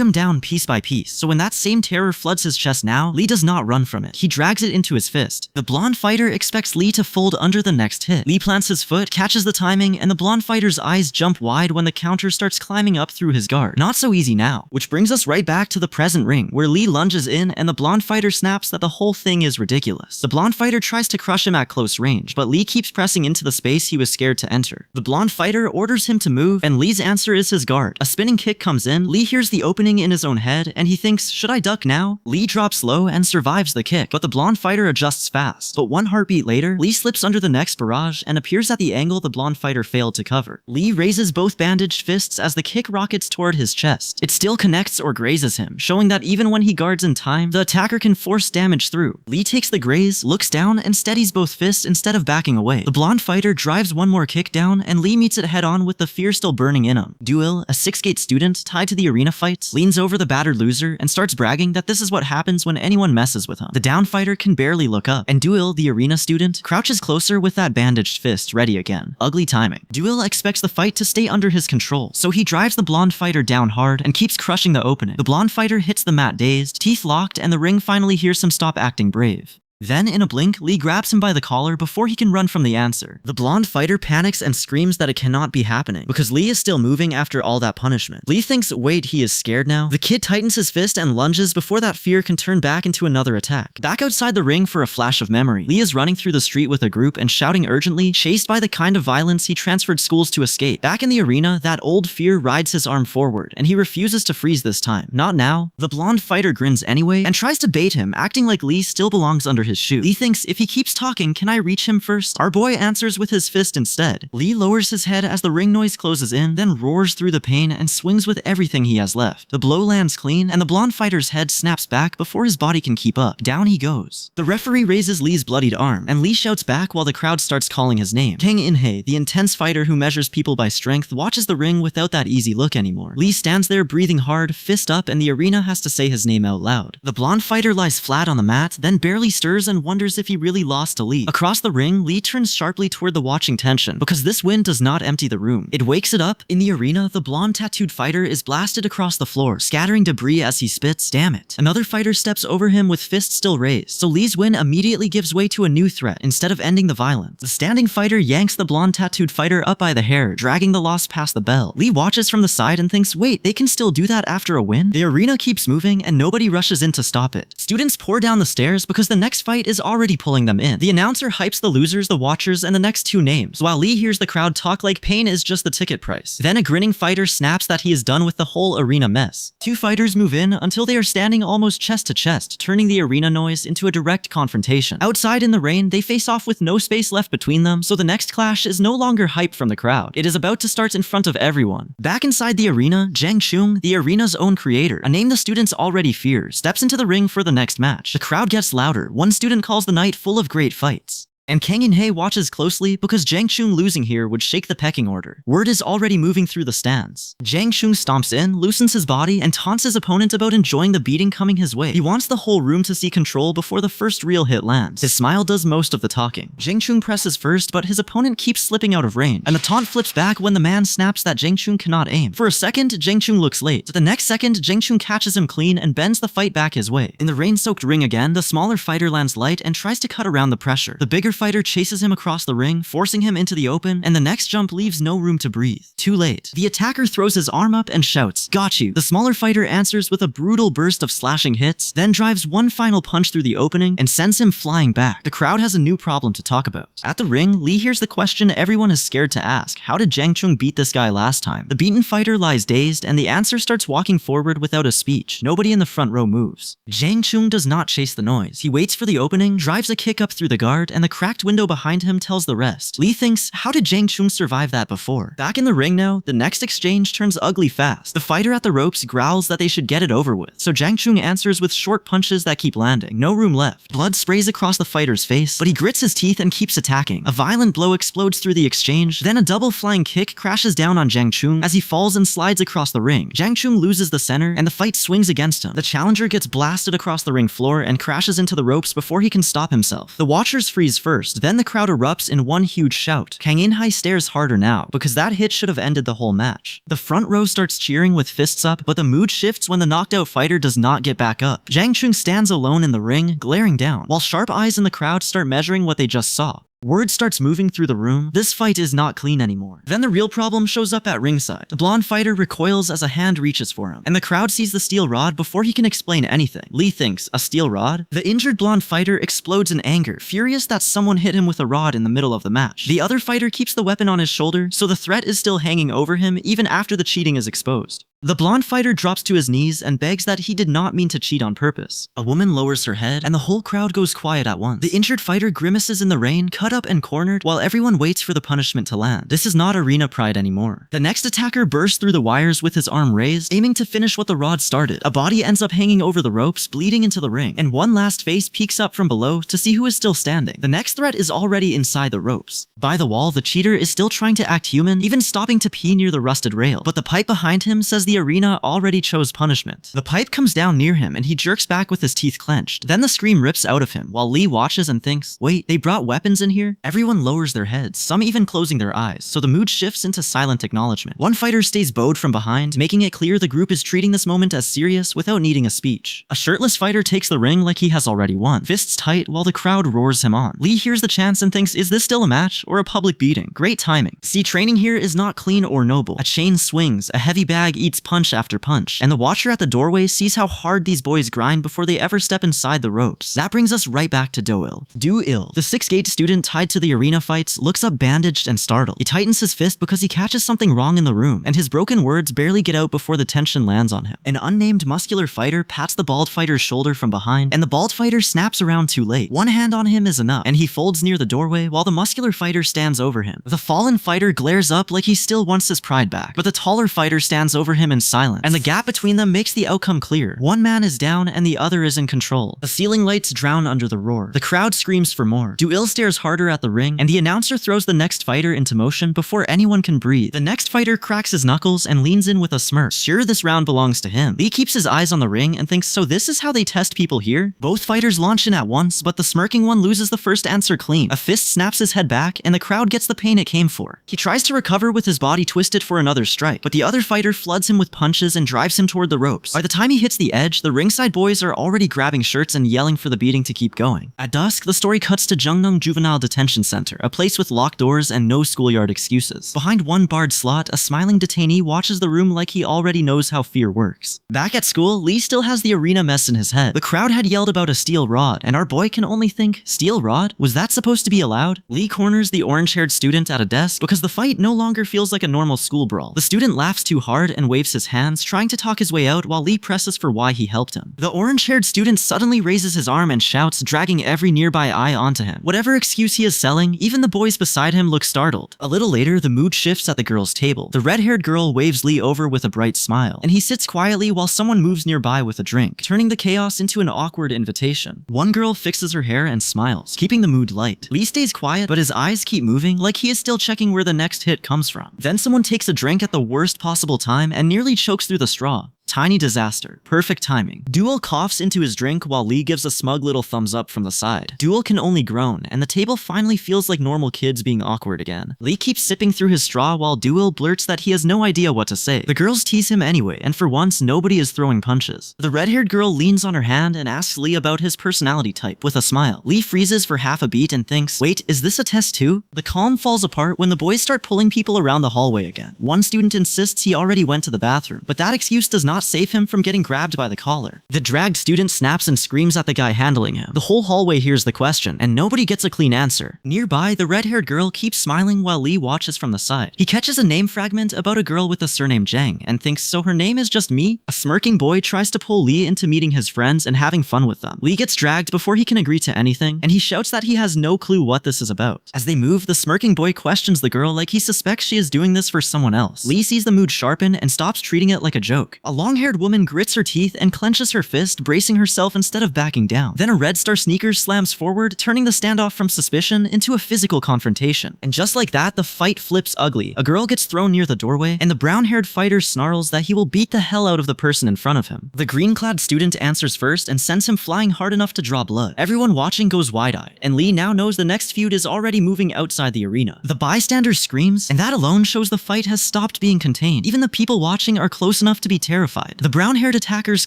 him down piece by piece, so when that same terror floods his chest now, Lee does not run from it. He drags it into his fist. The blonde fighter expects Lee to fold under the next hit. Lee plants his foot, catches the timing, and the blonde fighter's eyes jump wide when the counter starts climbing up through his guard. Not so easy now, which brings us right back to the present ring, where Lee lunges in and the blonde fighter snaps that the whole thing is ridiculous. The blonde fighter tries to crush him at close range, but Lee keeps pressing into the space he was scared to enter. The blonde fighter orders him to move, and Lee's answer is his guard. A spinning kick comes in, Lee hears the opening in his own head, and he thinks, should I duck now? Lee drops low and survives the kick, but the blonde fighter adjusts fast. But one heartbeat later, Lee slips under the next barrage and appears at the angle the blonde fighter failed to cover. Lee raises both bandaged fists as the kick rockets toward his chest. It still connects or grazes him, showing that even when he guards in time, the attacker can force damage through. Lee takes the graze, looks down, and steadies both fists instead of backing away. The blonde fighter drives one more kick down, and Lee meets it head-on with the fear still burning in him. Duil, a 6th-gate student tied to the arena fights, leans over the battered loser and starts bragging that this is what happens when anyone messes with him. The down fighter can barely look up, and Duil, the arena student, crouches closer with that bandaged fist ready again. Ugly timing. Duil expects the fight to stay under his control, so he drives the blonde fighter down hard and keeps crushing the opening. The blonde fighter hits the mat dazed, teeth locked, and the ring finally hears him stop acting brave. Then, in a blink, Lee grabs him by the collar before he can run from the answer. The blonde fighter panics and screams that it cannot be happening, because Lee is still moving after all that punishment. Lee thinks, wait, he is scared now? The kid tightens his fist and lunges before that fear can turn back into another attack. Back outside the ring for a flash of memory, Lee is running through the street with a group and shouting urgently, chased by the kind of violence he transferred schools to escape. Back in the arena, that old fear rides his arm forward, and he refuses to freeze this time. Not now. The blonde fighter grins anyway and tries to bait him, acting like Lee still belongs under his shoe. Lee thinks, if he keeps talking, can I reach him first? Our boy answers with his fist instead. Lee lowers his head as the ring noise closes in, then roars through the pain and swings with everything he has left. The blow lands clean, and the blonde fighter's head snaps back before his body can keep up. Down he goes. The referee raises Lee's bloodied arm, and Lee shouts back while the crowd starts calling his name. Kang In-hae, the intense fighter who measures people by strength, watches the ring without that easy look anymore. Lee stands there breathing hard, fist up, and the arena has to say his name out loud. The blonde fighter lies flat on the mat, then barely stirs and wonders if he really lost to Lee. Across the ring, Lee turns sharply toward the watching tension, because this win does not empty the room. It wakes it up. In the arena, the blonde tattooed fighter is blasted across the floor, scattering debris as he spits. Damn it. Another fighter steps over him with fist still raised, so Lee's win immediately gives way to a new threat instead of ending the violence. The standing fighter yanks the blonde tattooed fighter up by the hair, dragging the loss past the bell. Lee watches from the side and thinks, wait, they can still do that after a win? The arena keeps moving and nobody rushes in to stop it. Students pour down the stairs because the next fight is already pulling them in. The announcer hypes the losers, the watchers, and the next two names, while Lee hears the crowd talk like pain is just the ticket price. Then a grinning fighter snaps that he is done with the whole arena mess. Two fighters move in until they are standing almost chest to chest, turning the arena noise into a direct confrontation. Outside in the rain, they face off with no space left between them, so the next clash is no longer hype from the crowd. It is about to start in front of everyone. Back inside the arena, Jang Chung, the arena's own creator, a name the students already fear, steps into the ring for the next match. The crowd gets louder. One student calls the night full of great fights. And Kang In-hae watches closely because Jang Chung losing here would shake the pecking order. Word is already moving through the stands. Jang Chung stomps in, loosens his body, and taunts his opponent about enjoying the beating coming his way. He wants the whole room to see control before the first real hit lands. His smile does most of the talking. Jang Chung presses first, but his opponent keeps slipping out of range, and the taunt flips back when the man snaps that Jang Chung cannot aim. For a second, Jang Chung looks late. The next second, Jang Chung catches him clean and bends the fight back his way. In the rain-soaked ring again, the smaller fighter lands light and tries to cut around the pressure. The bigger fighter chases him across the ring, forcing him into the open, and the next jump leaves no room to breathe. Too late. The attacker throws his arm up and shouts, "Got you." The smaller fighter answers with a brutal burst of slashing hits, then drives one final punch through the opening and sends him flying back. The crowd has a new problem to talk about. At the ring, Lee hears the question everyone is scared to ask: how did Jang Chung beat this guy last time? The beaten fighter lies dazed, and the answer starts walking forward without a speech. Nobody in the front row moves. Jang Chung does not chase the noise. He waits for the opening, drives a kick up through the guard, and the cracked window behind him tells the rest. Lee thinks, how did Jang Chung survive that before? Back in the ring now, the next exchange turns ugly fast. The fighter at the ropes growls that they should get it over with, so Jang Chung answers with short punches that keep landing. No room left. Blood sprays across the fighter's face, but he grits his teeth and keeps attacking. A violent blow explodes through the exchange, then a double flying kick crashes down on Jang Chung as he falls and slides across the ring. Jang Chung loses the center, and the fight swings against him. The challenger gets blasted across the ring floor and crashes into the ropes before he can stop himself. The watchers freeze first, then the crowd erupts in one huge shout. Kang In-hai stares harder now, because that hit should have ended the whole match. The front row starts cheering with fists up, but the mood shifts when the knocked out fighter does not get back up. Jang Chung stands alone in the ring, glaring down, while sharp eyes in the crowd start measuring what they just saw. Word starts moving through the room. This fight is not clean anymore. Then the real problem shows up at ringside. The blonde fighter recoils as a hand reaches for him, and the crowd sees the steel rod before he can explain anything. Lee thinks, a steel rod? The injured blonde fighter explodes in anger, furious that someone hit him with a rod in the middle of the match. The other fighter keeps the weapon on his shoulder, so the threat is still hanging over him even after the cheating is exposed. The blonde fighter drops to his knees and begs that he did not mean to cheat on purpose. A woman lowers her head, and the whole crowd goes quiet at once. The injured fighter grimaces in the rain, cut up and cornered, while everyone waits for the punishment to land. This is not arena pride anymore. The next attacker bursts through the wires with his arm raised, aiming to finish what the rod started. A body ends up hanging over the ropes, bleeding into the ring, and one last face peeks up from below to see who is still standing. The next threat is already inside the ropes. By the wall, the cheater is still trying to act human, even stopping to pee near the rusted rail, but the pipe behind him says the arena already chose punishment. The pipe comes down near him and he jerks back with his teeth clenched. Then the scream rips out of him while Lee watches and thinks, wait, they brought weapons in here? Everyone lowers their heads, some even closing their eyes, so the mood shifts into silent acknowledgement. One fighter stays bowed from behind, making it clear the group is treating this moment as serious without needing a speech. A shirtless fighter takes the ring like he has already won, fists tight while the crowd roars him on. Lee hears the chants and thinks, is this still a match or a public beating? Great timing. See, training here is not clean or noble. A chain swings, a heavy bag eats punch after punch, and the watcher at the doorway sees how hard these boys grind before they ever step inside the ropes. That brings us right back to Do-il. The 6th gate student tied to the arena fights looks up bandaged and startled. He tightens his fist because he catches something wrong in the room, and his broken words barely get out before the tension lands on him. An unnamed muscular fighter pats the bald fighter's shoulder from behind, and the bald fighter snaps around too late. One hand on him is enough, and he folds near the doorway while the muscular fighter stands over him. The fallen fighter glares up like he still wants his pride back, but the taller fighter stands over him in silence, and the gap between them makes the outcome clear. One man is down and the other is in control. The ceiling lights drown under the roar. The crowd screams for more. Do-il stares harder at the ring, and the announcer throws the next fighter into motion before anyone can breathe. The next fighter cracks his knuckles and leans in with a smirk. Sure, this round belongs to him. Lee keeps his eyes on the ring and thinks, so this is how they test people here? Both fighters launch in at once, but the smirking one loses the first answer clean. A fist snaps his head back, and the crowd gets the pain it came for. He tries to recover with his body twisted for another strike, but the other fighter floods him with punches and drives him toward the ropes. By the time he hits the edge, the ringside boys are already grabbing shirts and yelling for the beating to keep going. At dusk, the story cuts to Jungneung Juvenile Detention Center, a place with locked doors and no schoolyard excuses. Behind one barred slot, a smiling detainee watches the room like he already knows how fear works. Back at school, Lee still has the arena mess in his head. The crowd had yelled about a steel rod, and our boy can only think, steel rod? Was that supposed to be allowed? Lee corners the orange-haired student at a desk because the fight no longer feels like a normal school brawl. The student laughs too hard and waves his hands, trying to talk his way out while Lee presses for why he helped him. The orange-haired student suddenly raises his arm and shouts, dragging every nearby eye onto him. Whatever excuse he is selling, even the boys beside him look startled. A little later, the mood shifts at the girls' table. The red-haired girl waves Lee over with a bright smile, and he sits quietly while someone moves nearby with a drink, turning the chaos into an awkward invitation. One girl fixes her hair and smiles, keeping the mood light. Lee stays quiet, but his eyes keep moving like he is still checking where the next hit comes from. Then someone takes a drink at the worst possible time and nearly chokes through the straw. Tiny disaster. Perfect timing. Duel coughs into his drink while Lee gives a smug little thumbs up from the side. Duel can only groan, and the table finally feels like normal kids being awkward again. Lee keeps sipping through his straw while Duel blurts that he has no idea what to say. The girls tease him anyway, and for once, nobody is throwing punches. The red-haired girl leans on her hand and asks Lee about his personality type with a smile. Lee freezes for half a beat and thinks, wait, is this a test too? The calm falls apart when the boys start pulling people around the hallway again. One student insists he already went to the bathroom, but that excuse does not save him from getting grabbed by the collar. The dragged student snaps and screams at the guy handling him. The whole hallway hears the question, and nobody gets a clean answer. Nearby, the red-haired girl keeps smiling while Lee watches from the side. He catches a name fragment about a girl with the surname Jang, and thinks, so her name is just me? A smirking boy tries to pull Lee into meeting his friends and having fun with them. Lee gets dragged before he can agree to anything, and he shouts that he has no clue what this is about. As they move, the smirking boy questions the girl like he suspects she is doing this for someone else. Lee sees the mood sharpen and stops treating it like a joke. A long-haired woman grits her teeth and clenches her fist, bracing herself instead of backing down. Then a Red Star Sneakers slams forward, turning the standoff from suspicion into a physical confrontation. And just like that, the fight flips ugly. A girl gets thrown near the doorway, and the brown-haired fighter snarls that he will beat the hell out of the person in front of him. The green-clad student answers first and sends him flying hard enough to draw blood. Everyone watching goes wide-eyed, and Lee now knows the next feud is already moving outside the arena. The bystander screams, and that alone shows the fight has stopped being contained. Even the people watching are close enough to be terrified. The brown-haired attacker's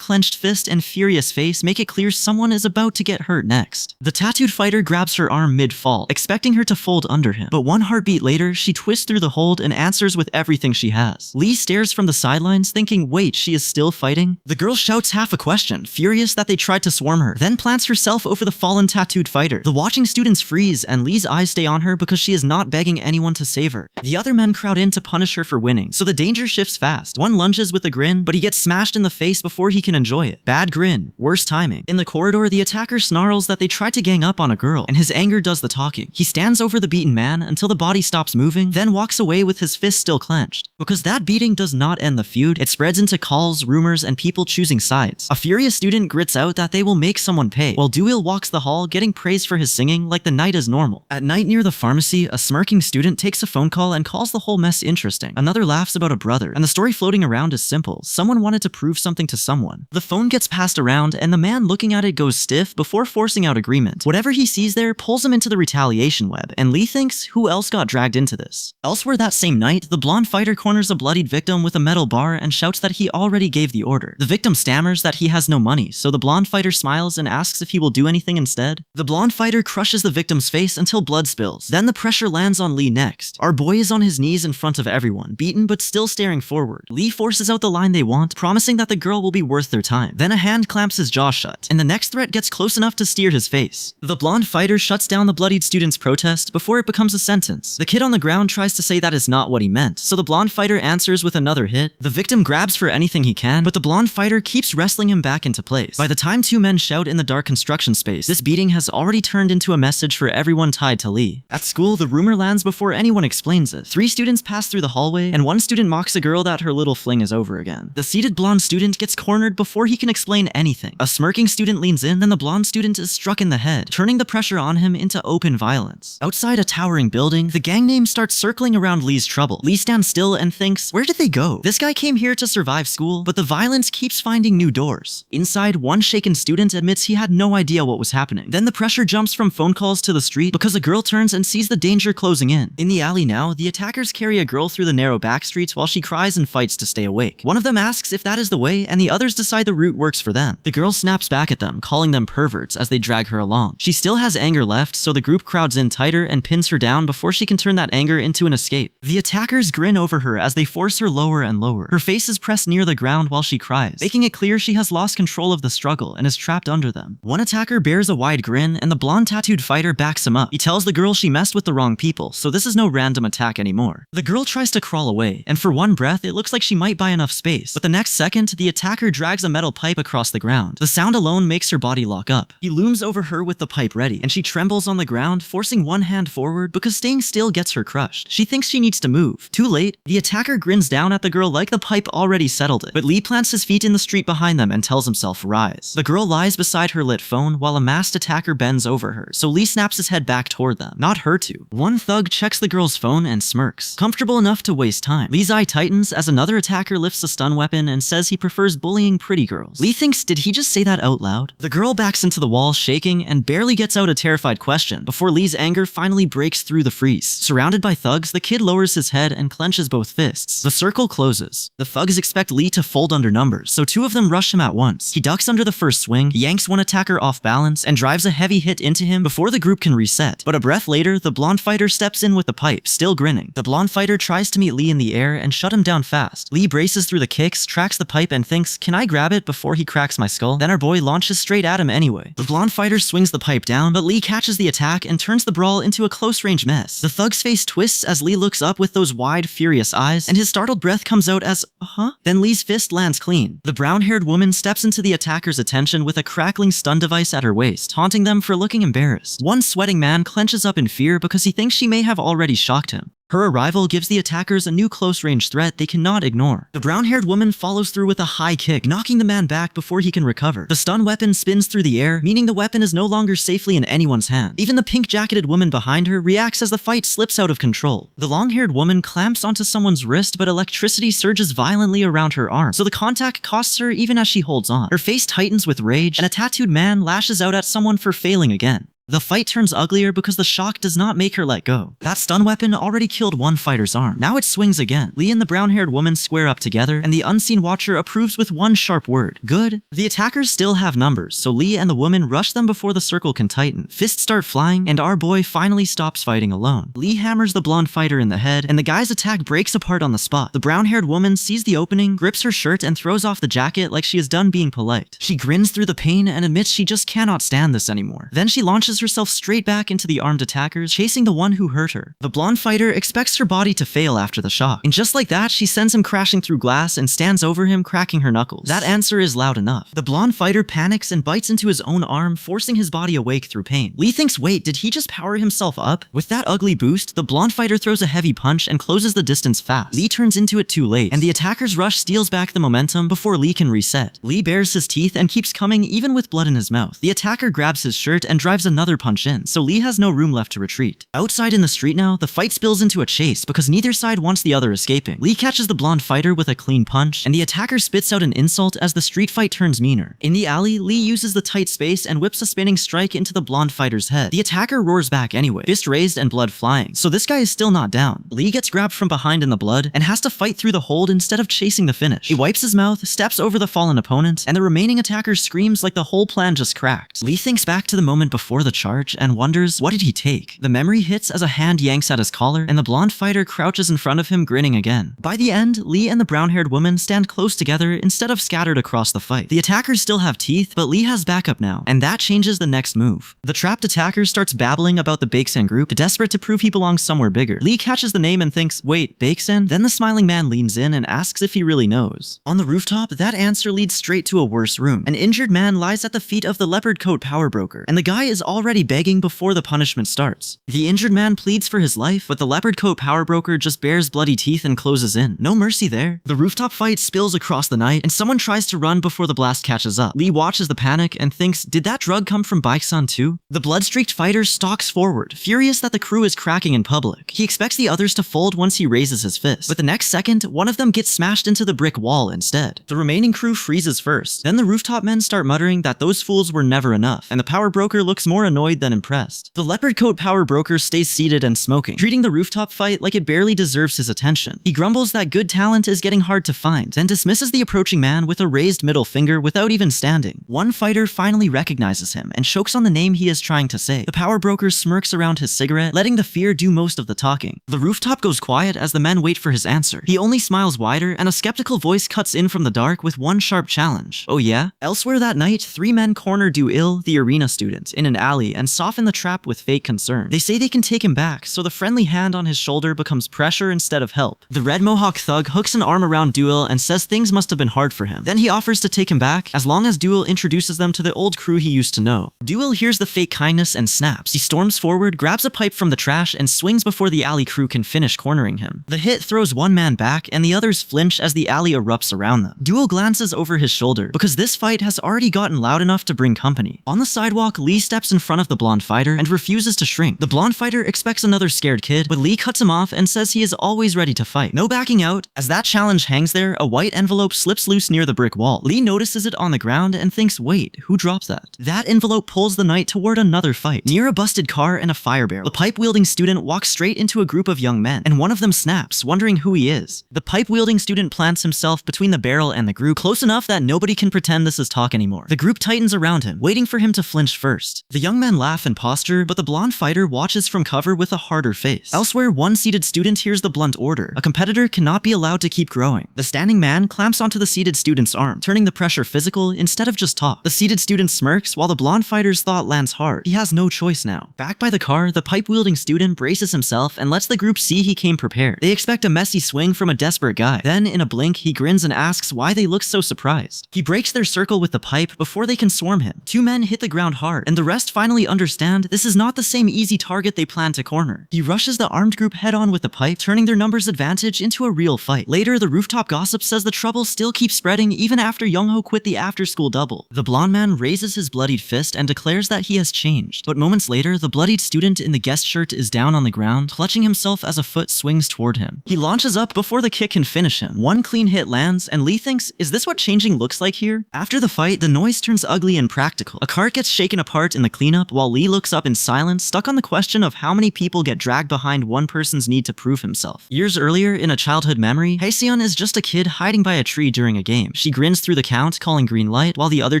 clenched fist and furious face make it clear someone is about to get hurt next. The tattooed fighter grabs her arm mid-fall, expecting her to fold under him, but one heartbeat later, she twists through the hold and answers with everything she has. Lee stares from the sidelines, thinking, wait, she is still fighting? The girl shouts half a question, furious that they tried to swarm her, then plants herself over the fallen tattooed fighter. The watching students freeze, and Lee's eyes stay on her because she is not begging anyone to save her. The other men crowd in to punish her for winning, so the danger shifts fast. One lunges with a grin, but he gets smashed in the face before he can enjoy it. Bad grin, worse timing. In the corridor, the attacker snarls that they tried to gang up on a girl, and his anger does the talking. He stands over the beaten man until the body stops moving, then walks away with his fist still clenched. Because that beating does not end the feud, it spreads into calls, rumors, and people choosing sides. A furious student grits out that they will make someone pay, while Duil walks the hall getting praised for his singing like the night is normal. At night near the pharmacy, a smirking student takes a phone call and calls the whole mess interesting. Another laughs about a brother, and the story floating around is simple. Someone wanted to prove something to someone. The phone gets passed around, and the man looking at it goes stiff before forcing out agreement. Whatever he sees there pulls him into the retaliation web, and Lee thinks, who else got dragged into this? Elsewhere that same night, the blonde fighter corners a bloodied victim with a metal bar and shouts that he already gave the order. The victim stammers that he has no money, so the blonde fighter smiles and asks if he will do anything instead. The blonde fighter crushes the victim's face until blood spills. Then the pressure lands on Lee next. Our boy is on his knees in front of everyone, beaten but still staring forward. Lee forces out the line they want, promising that the girl will be worth their time. Then a hand clamps his jaw shut, and the next threat gets close enough to steer his face. The blonde fighter shuts down the bloodied student's protest before it becomes a sentence. The kid on the ground tries to say that is not what he meant, so the blonde fighter answers with another hit. The victim grabs for anything he can, but the blonde fighter keeps wrestling him back into place. By the time two men shout in the dark construction space, this beating has already turned into a message for everyone tied to Lee. At school, the rumor lands before anyone explains it. 3 students pass through the hallway, and one student mocks a girl that her little fling is over again. The seated blonde student gets cornered before he can explain anything. A smirking student leans in, then the blonde student is struck in the head, turning the pressure on him into open violence. Outside a towering building, the gang name starts circling around Lee's trouble. Lee stands still and thinks, where did they go? This guy came here to survive school, but the violence keeps finding new doors. Inside, one shaken student admits he had no idea what was happening. Then the pressure jumps from phone calls to the street because a girl turns and sees the danger closing in. In the alley now, the attackers carry a girl through the narrow back streets while she cries and fights to stay awake. One of them asks if that is the way, and the others decide the route works for them. The girl snaps back at them, calling them perverts as they drag her along. She still has anger left, so the group crowds in tighter and pins her down before she can turn that anger into an escape. The attackers grin over her as they force her lower and lower. Her face is pressed near the ground while she cries, making it clear she has lost control of the struggle and is trapped under them. One attacker bears a wide grin, and the blonde tattooed fighter backs him up. He tells the girl she messed with the wrong people, so this is no random attack anymore. The girl tries to crawl away, and for one breath, it looks like she might buy enough space. But the next second, the attacker drags a metal pipe across the ground. The sound alone makes her body lock up. He looms over her with the pipe ready, and she trembles on the ground, forcing one hand forward because staying still gets her crushed. She thinks she needs to move. Too late, the attacker grins down at the girl like the pipe already settled it. But Lee plants his feet in the street behind them and tells himself, rise. The girl lies beside her lit phone while a masked attacker bends over her, so Lee snaps his head back toward them. Not her to. One thug checks the girl's phone and smirks, comfortable enough to waste time. Lee's eye tightens as another attacker lifts a stun weapon and says he prefers bullying pretty girls. Lee thinks, did he just say that out loud? The girl backs into the wall shaking and barely gets out a terrified question before Lee's anger finally breaks through the freeze. Surrounded by thugs, the kid lowers his head and clenches both fists. The circle closes. The thugs expect Lee to fold under numbers, so two of them rush him at once. He ducks under the first swing, yanks one attacker off balance, and drives a heavy hit into him before the group can reset. But a breath later, the blonde fighter steps in with the pipe, still grinning. The blonde fighter tries to meet Lee in the air and shut him down fast. Lee braces through the kicks, tracks the pipe, and thinks, can I grab it before he cracks my skull? Then our boy launches straight at him anyway. The blonde fighter swings the pipe down, but Lee catches the attack and turns the brawl into a close-range mess. The thug's face twists as Lee looks up with those wide, furious eyes, and his startled breath comes out as, huh? Then Lee's fist lands clean. The brown-haired woman steps into the attacker's attention with a crackling stun device at her waist, taunting them for looking embarrassed. One sweating man clenches up in fear because he thinks she may have already shocked him. Her arrival gives the attackers a new close-range threat they cannot ignore. The brown-haired woman follows through with a high kick, knocking the man back before he can recover. The stun weapon spins through the air, meaning the weapon is no longer safely in anyone's hand. Even the pink-jacketed woman behind her reacts as the fight slips out of control. The long-haired woman clamps onto someone's wrist, but electricity surges violently around her arm, so the contact costs her even as she holds on. Her face tightens with rage, and a tattooed man lashes out at someone for failing again. The fight turns uglier because the shock does not make her let go. That stun weapon already killed one fighter's arm. Now it swings again. Lee and the brown-haired woman square up together, and the unseen watcher approves with one sharp word. Good. The attackers still have numbers, so Lee and the woman rush them before the circle can tighten. Fists start flying, and our boy finally stops fighting alone. Lee hammers the blonde fighter in the head, and the guy's attack breaks apart on the spot. The brown-haired woman sees the opening, grips her shirt, and throws off the jacket like she is done being polite. She grins through the pain and admits she just cannot stand this anymore. Then she launches herself straight back into the armed attackers, chasing the one who hurt her. The blonde fighter expects her body to fail after the shock, and just like that, she sends him crashing through glass and stands over him, cracking her knuckles. That answer is loud enough. The blonde fighter panics and bites into his own arm, forcing his body awake through pain. Lee thinks, wait, did he just power himself up? With that ugly boost, the blonde fighter throws a heavy punch and closes the distance fast. Lee turns into it too late, and the attacker's rush steals back the momentum before Lee can reset. Lee bares his teeth and keeps coming even with blood in his mouth. The attacker grabs his shirt and drives another punch in, so Lee has no room left to retreat. Outside in the street now, the fight spills into a chase because neither side wants the other escaping. Lee catches the blonde fighter with a clean punch, and the attacker spits out an insult as the street fight turns meaner. In the alley, Lee uses the tight space and whips a spinning strike into the blonde fighter's head. The attacker roars back anyway, fist raised and blood flying, so this guy is still not down. Lee gets grabbed from behind in the blood and has to fight through the hold instead of chasing the finish. He wipes his mouth, steps over the fallen opponent, and the remaining attacker screams like the whole plan just cracked. Lee thinks back to the moment before the charge and wonders, what did he take? The memory hits as a hand yanks at his collar, and the blonde fighter crouches in front of him, grinning again. By the end, Lee and the brown-haired woman stand close together instead of scattered across the fight. The attackers still have teeth, but Lee has backup now, and that changes the next move. The trapped attacker starts babbling about the Baeksan group, desperate to prove he belongs somewhere bigger. Lee catches the name and thinks, wait, Baeksan? Then the smiling man leans in and asks if he really knows. On the rooftop, that answer leads straight to a worse room. An injured man lies at the feet of the leopard coat power broker, and the guy is already begging before the punishment starts. The injured man pleads for his life, but the leopard coat power broker just bares bloody teeth and closes in. No mercy there. The rooftop fight spills across the night, and someone tries to run before the blast catches up. Lee watches the panic and thinks, did that drug come from Baeksan too? The blood-streaked fighter stalks forward, furious that the crew is cracking in public. He expects the others to fold once he raises his fist, but the next second, one of them gets smashed into the brick wall instead. The remaining crew freezes first. Then the rooftop men start muttering that those fools were never enough, and the power broker looks more annoyed than impressed. The leopard coat power broker stays seated and smoking, treating the rooftop fight like it barely deserves his attention. He grumbles that good talent is getting hard to find, and dismisses the approaching man with a raised middle finger without even standing. One fighter finally recognizes him and chokes on the name he is trying to say. The power broker smirks around his cigarette, letting the fear do most of the talking. The rooftop goes quiet as the men wait for his answer. He only smiles wider, and a skeptical voice cuts in from the dark with one sharp challenge. Oh yeah? Elsewhere that night, three men corner Do-Il, the arena student, in an alley and soften the trap with fake concern. They say they can take him back, so the friendly hand on his shoulder becomes pressure instead of help. The red mohawk thug hooks an arm around Do-Il and says things must have been hard for him. Then he offers to take him back, as long as Do-Il introduces them to the old crew he used to know. Do-Il hears the fake kindness and snaps. He storms forward, grabs a pipe from the trash, and swings before the alley crew can finish cornering him. The hit throws one man back, and the others flinch as the alley erupts around them. Do-Il glances over his shoulder, because this fight has already gotten loud enough to bring company. On the sidewalk, Lee steps in front front of the blonde fighter and refuses to shrink. The blonde fighter expects another scared kid, but Lee cuts him off and says he is always ready to fight. No backing out. As that challenge hangs there, a white envelope slips loose near the brick wall. Lee notices it on the ground and thinks, wait, who dropped that? That envelope pulls the knight toward another fight. Near a busted car and a fire barrel, the pipe-wielding student walks straight into a group of young men, and one of them snaps, wondering who he is. The pipe-wielding student plants himself between the barrel and the group, close enough that nobody can pretend this is talk anymore. The group tightens around him, waiting for him to flinch first. The young men laugh and posture, but the blonde fighter watches from cover with a harder face. Elsewhere, one seated student hears the blunt order. A competitor cannot be allowed to keep growing. The standing man clamps onto the seated student's arm, turning the pressure physical instead of just talk. The seated student smirks while the blonde fighter's thought lands hard. He has no choice now. Back by the car, the pipe-wielding student braces himself and lets the group see he came prepared. They expect a messy swing from a desperate guy. Then, in a blink, he grins and asks why they look so surprised. He breaks their circle with the pipe before they can swarm him. Two men hit the ground hard, and the rest finally understand this is not the same easy target they plan to corner. He rushes the armed group head-on with the pipe, turning their numbers advantage into a real fight. Later, the rooftop gossip says the trouble still keeps spreading even after Young-ho quit the after-school double. The blonde man raises his bloodied fist and declares that he has changed. But moments later, the bloodied student in the guest shirt is down on the ground, clutching himself as a foot swings toward him. He launches up before the kick can finish him. One clean hit lands, and Lee thinks, is this what changing looks like here? After the fight, the noise turns ugly and practical. A cart gets shaken apart in the cleanup while Lee looks up in silence, stuck on the question of how many people get dragged behind one person's need to prove himself. Years earlier, in a childhood memory, Haeseon is just a kid hiding by a tree during a game. She grins through the count, calling green light, while the other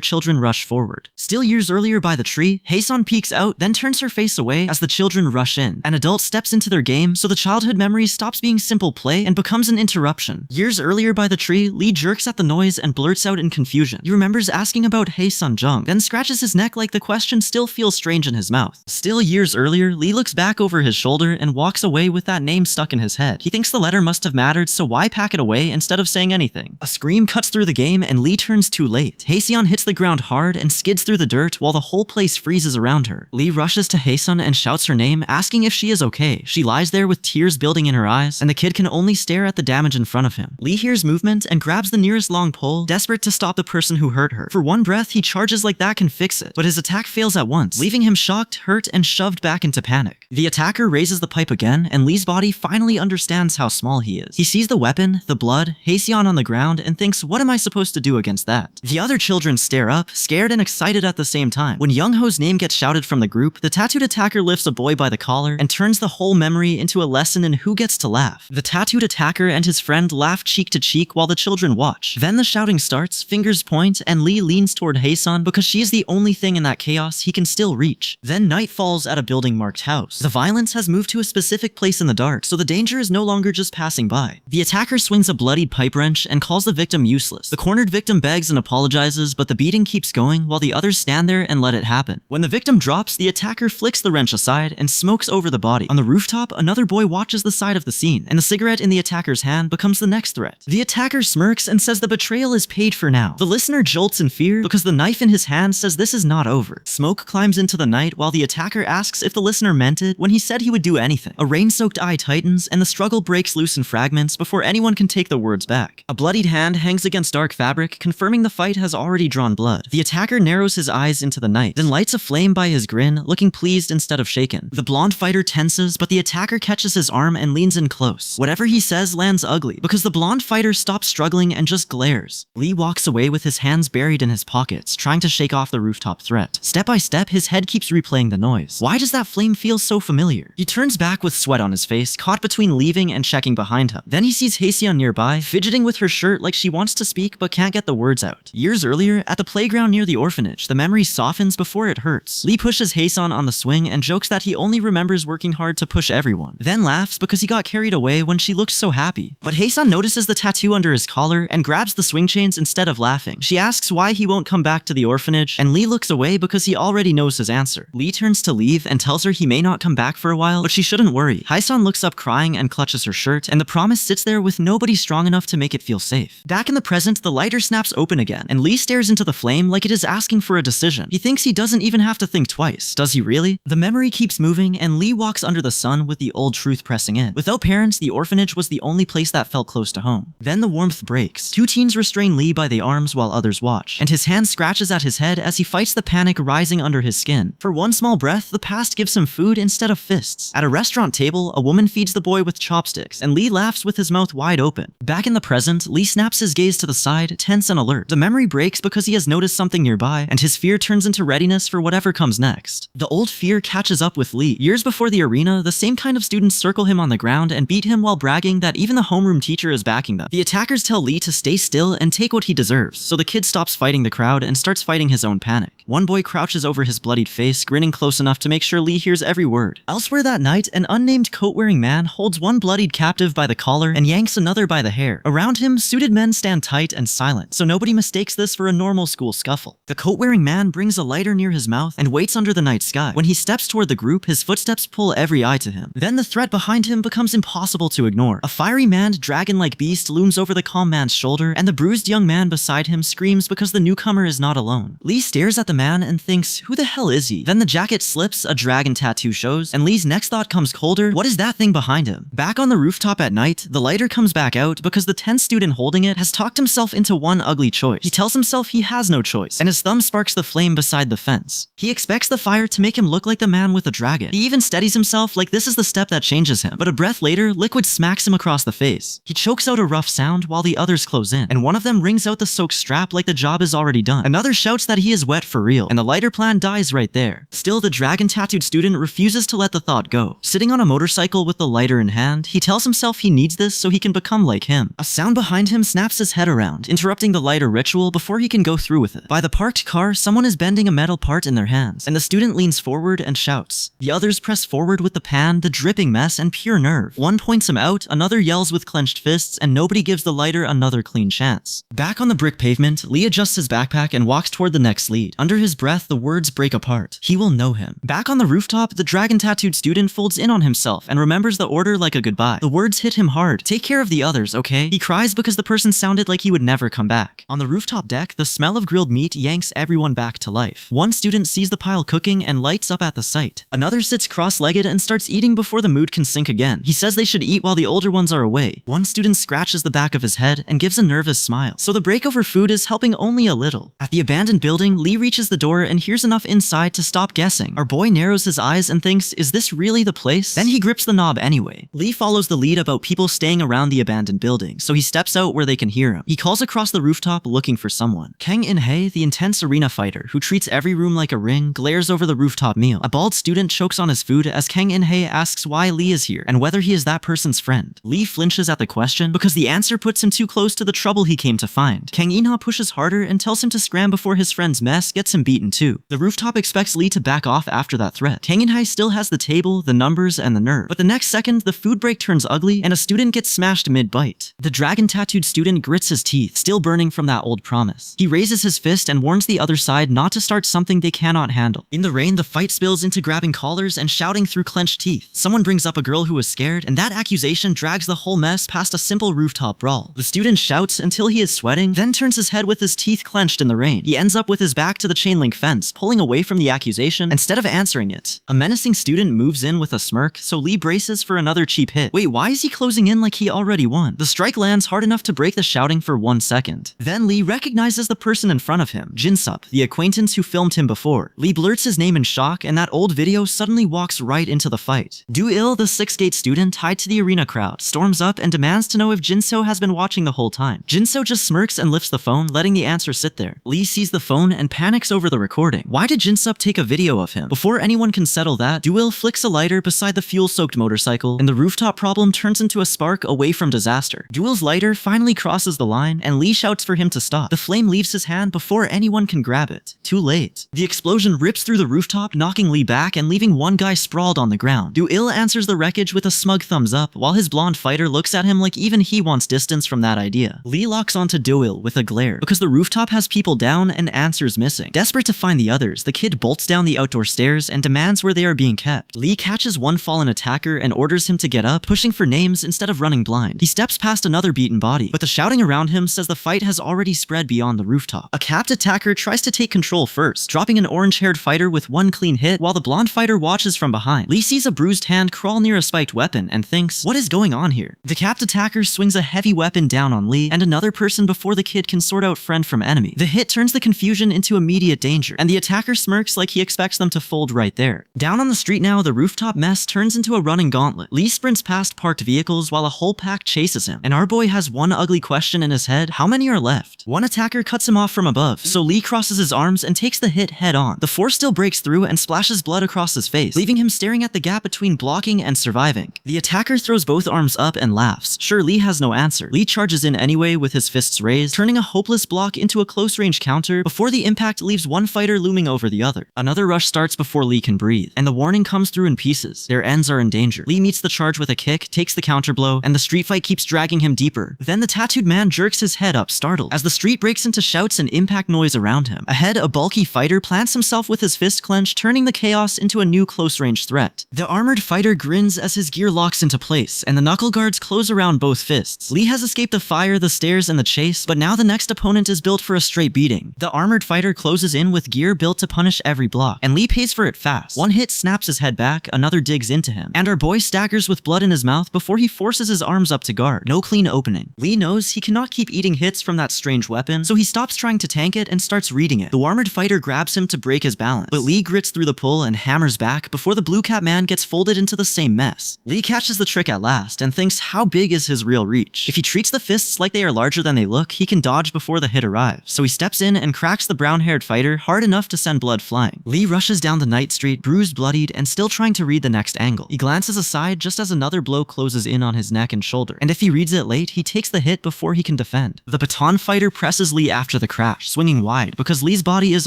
children rush forward. Still years earlier by the tree, Haeseon peeks out, then turns her face away as the children rush in. An adult steps into their game, so the childhood memory stops being simple play and becomes an interruption. Years earlier by the tree, Lee jerks at the noise and blurts out in confusion. He remembers asking about Haeseon Jung, then scratches his neck like the question still feels strange in his mouth. Still years earlier, Lee looks back over his shoulder and walks away with that name stuck in his head. He thinks the letter must have mattered, so why pack it away instead of saying anything? A scream cuts through the game and Lee turns too late. Haeseon hits the ground hard and skids through the dirt while the whole place freezes around her. Lee rushes to Haeseon and shouts her name, asking if she is okay. She lies there with tears building in her eyes, and the kid can only stare at the damage in front of him. Lee hears movement and grabs the nearest long pole, desperate to stop the person who hurt her. For one breath, he charges like that can fix it, but his attack fails at once, leaving him shocked, hurt, and shoved back into panic. The attacker raises the pipe again, and Lee's body finally understands how small he is. He sees the weapon, the blood, Haeseon on the ground, and thinks, what am I supposed to do against that? The other children stare up, scared and excited at the same time. When Young-ho's name gets shouted from the group, the tattooed attacker lifts a boy by the collar and turns the whole memory into a lesson in who gets to laugh. The tattooed attacker and his friend laugh cheek to cheek while the children watch. Then the shouting starts, fingers point, and Lee leans toward Haeseon because she is the only thing in that chaos he can still reach. Then night falls at a building marked house. The violence has moved to a specific place in the dark, so the danger is no longer just passing by. The attacker swings a bloodied pipe wrench and calls the victim useless. The cornered victim begs and apologizes, but the beating keeps going while the others stand there and let it happen. When the victim drops, the attacker flicks the wrench aside and smokes over the body. On the rooftop, another boy watches the side of the scene, and the cigarette in the attacker's hand becomes the next threat. The attacker smirks and says the betrayal is paid for now. The listener jolts in fear because the knife in his hand says this is not over. Smoke climbs into the night while the attacker asks if the listener meant it when he said he would do anything. A rain-soaked eye tightens, and the struggle breaks loose in fragments before anyone can take the words back. A bloodied hand hangs against dark fabric, confirming the fight has already drawn blood. The attacker narrows his eyes into the night, then lights a flame by his grin, looking pleased instead of shaken. The blonde fighter tenses, but the attacker catches his arm and leans in close. Whatever he says lands ugly, because the blonde fighter stops struggling and just glares. Lee walks away with his hands buried in his pockets, trying to shake off the rooftop threat. Step by step, his head keeps replaying the noise. Why does that flame feel so familiar? He turns back with sweat on his face, caught between leaving and checking behind him. Then he sees Haeseon nearby, fidgeting with her shirt like she wants to speak but can't get the words out. Years earlier, at the playground near the orphanage, the memory softens before it hurts. Lee pushes Haeseon on the swing and jokes that he only remembers working hard to push everyone, then laughs because he got carried away when she looked so happy. But Haeseon notices the tattoo under his collar and grabs the swing chains instead of laughing. She asks why he won't come back to the orphanage, and Lee looks away because he already knows his answer. Lee turns to leave and tells her he may not come back for a while, but she shouldn't worry. Haeseon looks up crying and clutches her shirt, and the promise sits there with nobody strong enough to make it feel safe. Back in the present, the lighter snaps open again, and Lee stares into the flame like it is asking for a decision. He thinks he doesn't even have to think twice. Does he really? The memory keeps moving, and Lee walks under the sun with the old truth pressing in. Without parents, the orphanage was the only place that felt close to home. Then the warmth breaks. Two teens restrain Lee by the arms while others watch, and his hand scratches at his head as he fights the panic rising under his skin. For one small breath, the past gives him food instead of fists. At a restaurant table, a woman feeds the boy with chopsticks, and Lee laughs with his mouth wide open. Back in the present, Lee snaps his gaze to the side, tense and alert. The memory breaks because he has noticed something nearby, and his fear turns into readiness for whatever comes next. The old fear catches up with Lee. Years before the arena, the same kind of students circle him on the ground and beat him while bragging that even the homeroom teacher is backing them. The attackers tell Lee to stay still and take what he deserves, so the kid stops fighting the crowd and starts fighting his own panic. One boy crouches over his bloodied face, grinning close enough to make sure Lee hears every word. Elsewhere that night, an unnamed coat-wearing man holds one bloodied captive by the collar and yanks another by the hair. Around him, suited men stand tight and silent, so nobody mistakes this for a normal school scuffle. The coat-wearing man brings a lighter near his mouth and waits under the night sky. When he steps toward the group, his footsteps pull every eye to him. Then the threat behind him becomes impossible to ignore. A fiery manned dragon-like beast looms over the calm man's shoulder, and the bruised young man beside him screams because the newcomer is not alone. Lee stares at the man and thinks, who the hell is he? Then the jacket slips, a dragon tattoo shows, and Lee's next thought comes colder, what is that thing behind him? Back on the rooftop at night, the lighter comes back out because the 10th student holding it has talked himself into one ugly choice. He tells himself he has no choice, and his thumb sparks the flame beside the fence. He expects the fire to make him look like the man with the dragon. He even steadies himself like this is the step that changes him, but a breath later, liquid smacks him across the face. He chokes out a rough sound while the others close in, and one of them wrings out the soaked strap like the job is already done. Another shouts that he is wet for real, and the lighter plan dies right there. Still, the dragon-tattooed student refuses to let the thought go. Sitting on a motorcycle with the lighter in hand, he tells himself he needs this so he can become like him. A sound behind him snaps his head around, interrupting the lighter ritual before he can go through with it. By the parked car, someone is bending a metal part in their hands, and the student leans forward and shouts. The others press forward with the pan, the dripping mess, and pure nerve. One points him out, another yells with clenched fists, and nobody gives the lighter another clean chance. Back on the brick pavement, Lee adjusts his backpack and walks toward the next lead. Under his breath, the words break apart. He will know him. Back on the rooftop, the dragon-tattooed student folds in on himself and remembers the order like a goodbye. The words hit him hard. Take care of the others, okay? He cries because the person sounded like he would never come back. On the rooftop deck, the smell of grilled meat yanks everyone back to life. One student sees the pile cooking and lights up at the sight. Another sits cross-legged and starts eating before the mood can sink again. He says they should eat while the older ones are away. One student scratches the back of his head and gives a nervous smile. So the break over food is helping only a little. At the abandoned building, Lee reaches the door and hears enough inside to stop guessing. Our boy narrows his eyes and thinks, is this really the place? Then he grips the knob anyway. Lee follows the lead about people staying around the abandoned building, so he steps out where they can hear him. He calls across the rooftop looking for someone. Kang In-hae, the intense arena fighter who treats every room like a ring, glares over the rooftop meal. A bald student chokes on his food as Kang In-hae asks why Lee is here and whether he is that person's friend. Lee flinches at the question because the answer puts him too close to the trouble he came to find. Kang In-ha pushes harder and tells him to scram before his friend's mess gets him beaten too. The rooftop expects Lee to back off after that threat. Kang In-hae still has the table, the numbers, and the nerve. But the next second, the food break turns ugly and a student gets smashed mid-bite. The dragon-tattooed student grits his teeth, still burning from that old promise. He raises his fist and warns the other side not to start something they cannot handle. In the rain, the fight spills into grabbing collars and shouting through clenched teeth. Someone brings up a girl who is scared, and that accusation drags the whole mess past a simple rooftop brawl. The student shouts until he is sweating, then turns his head with his teeth clenched in the rain. He ends up with his back to the chain link fence, pulling away from the accusation instead of answering it. A menacing student moves in with a smirk, so Lee braces for another cheap hit. Wait, why is he closing in like he already won? The strike lands hard enough to break the shouting for 1 second. Then Lee recognizes the person in front of him, Jinsup, the acquaintance who filmed him before. Lee blurts his name in shock, and that old video suddenly walks right into the fight. Do-il, the 6th gate student tied to the arena crowd, storms up and demands to know if Jinso has been watching the whole time. Jinso just smirks and lifts the phone, letting the answer sit there. Lee sees the phone and panics over the recording. Why did Jinsup take a video of him? Before anyone can settle that, Do-il flicks a lighter beside the fuel-soaked motorcycle, and the rooftop problem turns into a spark away from disaster. Do-il's lighter finally crosses the line, and Lee shouts for him to stop. The flame leaves his hand before anyone can grab it. Too late. The explosion rips through the rooftop, knocking Lee back and leaving one guy sprawled on the ground. Do-il answers the wreckage with a smug thumbs up, while his blonde fighter looks at him like even he wants distance from that idea. Lee locks onto Do-il with a glare, because the rooftop has people down and answers missing. Desperate to find the others, the kid bolts down the outdoor stairs and demands where they are being kept. Lee catches one fallen attacker and orders him to get up, pushing for names instead of running blind. He steps past another beaten body, but the shouting around him says the fight has already spread beyond the rooftop. A capped attacker tries to take control first, dropping an orange-haired fighter with one clean hit, while the blonde fighter watches from behind. Lee sees a bruised hand crawl near a spiked weapon and thinks, what is going on here? The capped attacker swings a heavy weapon down on Lee and another person before the kid can sort out friend from enemy. The hit turns the confusion into a medium immediate danger, and the attacker smirks like he expects them to fold right there. Down on the street now, the rooftop mess turns into a running gauntlet. Lee sprints past parked vehicles while a whole pack chases him, and our boy has one ugly question in his head: how many are left? One attacker cuts him off from above, so Lee crosses his arms and takes the hit head on. The force still breaks through and splashes blood across his face, leaving him staring at the gap between blocking and surviving. The attacker throws both arms up and laughs. Sure, Lee has no answer. Lee charges in anyway with his fists raised, turning a hopeless block into a close-range counter before the impact leaves one fighter looming over the other. Another rush starts before Lee can breathe, and the warning comes through in pieces. Their ends are in danger. Lee meets the charge with a kick, takes the counter blow, and the street fight keeps dragging him deeper. Then the tattooed man jerks his head up, startled, as the street breaks into shouts and impact noise around him. Ahead, a bulky fighter plants himself with his fist clenched, turning the chaos into a new close-range threat. The armored fighter grins as his gear locks into place, and the knuckle guards close around both fists. Lee has escaped the fire, the stairs, and the chase, but now the next opponent is built for a straight beating. The armored fighter closes in with gear built to punish every block, and Lee pays for it fast. One hit snaps his head back, another digs into him, and our boy staggers with blood in his mouth before he forces his arms up to guard. No clean opening. Lee knows he cannot keep eating hits from that strange weapon, so he stops trying to tank it and starts reading it. The armored fighter grabs him to break his balance, but Lee grits through the pull and hammers back before the blue cap man gets folded into the same mess. Lee catches the trick at last and thinks, how big is his real reach? If he treats the fists like they are larger than they look, he can dodge before the hit arrives. So he steps in and cracks the brown-haired fighter hard enough to send blood flying. Lee rushes down the night street, bruised, bloodied, and still trying to read the next angle. He glances aside just as another blow closes in on his neck and shoulder, and if he reads it late, he takes the hit before he can defend. The baton fighter presses Lee after the crash, swinging wide because Lee's body is